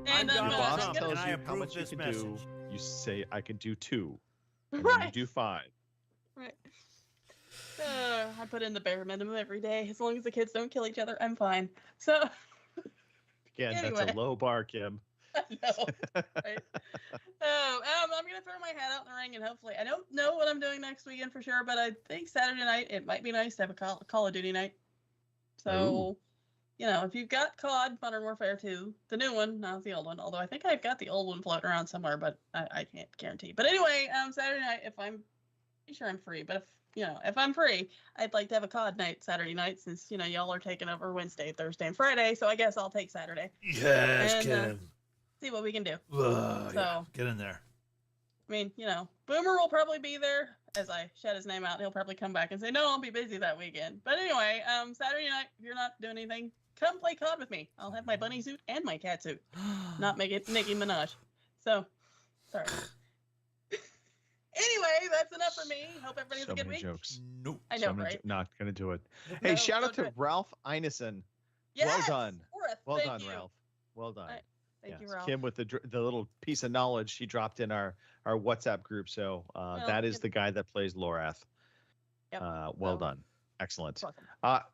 And Your boss I'm tells gonna- you how much you can do. You say, "I can do 2," and then you Right. do 5. Right. I put in the bare minimum every day. As long as the kids don't kill each other, I'm fine. So, Again, that's Anyway. a low bar, Kim. no. Right. I'm going to throw my hat out in the ring, and hopefully, I don't know what I'm doing next weekend for sure, but I think Saturday night, it might be nice to have a Call of Duty night. So, if you've got COD, Modern Warfare 2, the new one, not the old one, although I think I've got the old one floating around somewhere, but I can't guarantee. But anyway, Saturday night, if I'm pretty sure I'm free, but if I'm free, I'd like to have a COD night Saturday night since, y'all are taking over Wednesday, Thursday, and Friday, so I guess I'll take Saturday. Yes, And, Kim. See what we can do. Yeah. So- Get in there. I mean, Boomer will probably be there. As I shout his name out, he'll probably come back and say, no, I'll be busy that weekend. But anyway, Saturday night, if you're not doing anything, come play COD with me. I'll have my bunny suit and my cat suit. Not make it Nicki Minaj. So, sorry. Anyway, that's enough for me. Hope everybody has So a good many week. jokes. Nope. I So know, many right? Not gonna do it. No, Hey, shout out so to good. Ralph Einesen. Yes! done. Forrest, Well thank done, you. Ralph. Well done. Thank you, Yes, Ralph. Kim with the little piece of knowledge she dropped in our WhatsApp group. So that is it- the guy that plays Lorath. Yep. Well So- done. Excellent. Welcome.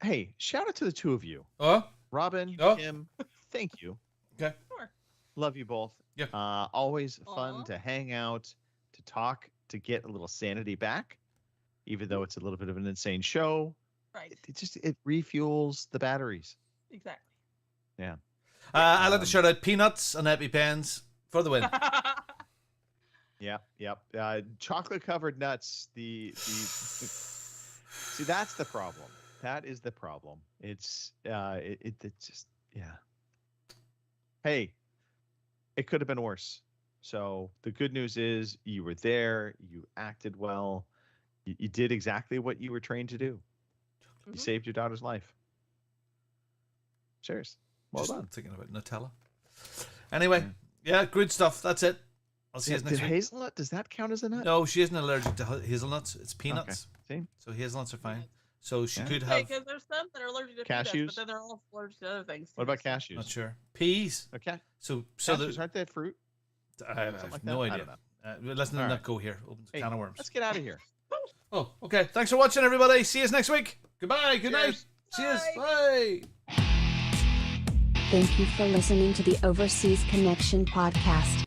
Hey, shout out to the two of you. Oh? Robin, Oh. Kim, thank you. Okay. Sure. Love you both. Yeah. Always fun Aw. to hang out, to talk, to get a little sanity back, even though it's a little bit of an insane show. Right. It refuels the batteries. Exactly. Yeah. I'd like to shout out Peanuts and EpiPens for the win. Yep. Chocolate covered nuts. See, that's the problem. That is the problem. It's just Hey, it could have been worse. So the good news is you were there. You acted well. You did exactly what you were trained to do. You Mhm. saved your daughter's life. Serious. Well Just done. thinking about Nutella. Anyway, yeah, good stuff. That's it. I'll see you Did next week. hazelnut, does that count as a nut? No, she isn't allergic to hazelnuts. It's peanuts. Okay. See? So hazelnuts are fine. So she Yeah. could Right, have, because there's some that are allergic to peanuts, Cashews? but then they're all allergic to other things. What too, about so- cashews? not sure. Peas. Okay. So Cashews, the, aren't they fruit? I have something like no that? I idea. don't Let's All not right. go here. Opens a Hey, can of worms. Let's get out of here. Oh, okay. Thanks for watching, everybody. See you next week. Goodbye. Good night. Cheers. Cheers. Bye. Thank you for listening to the Overseas Connection podcast.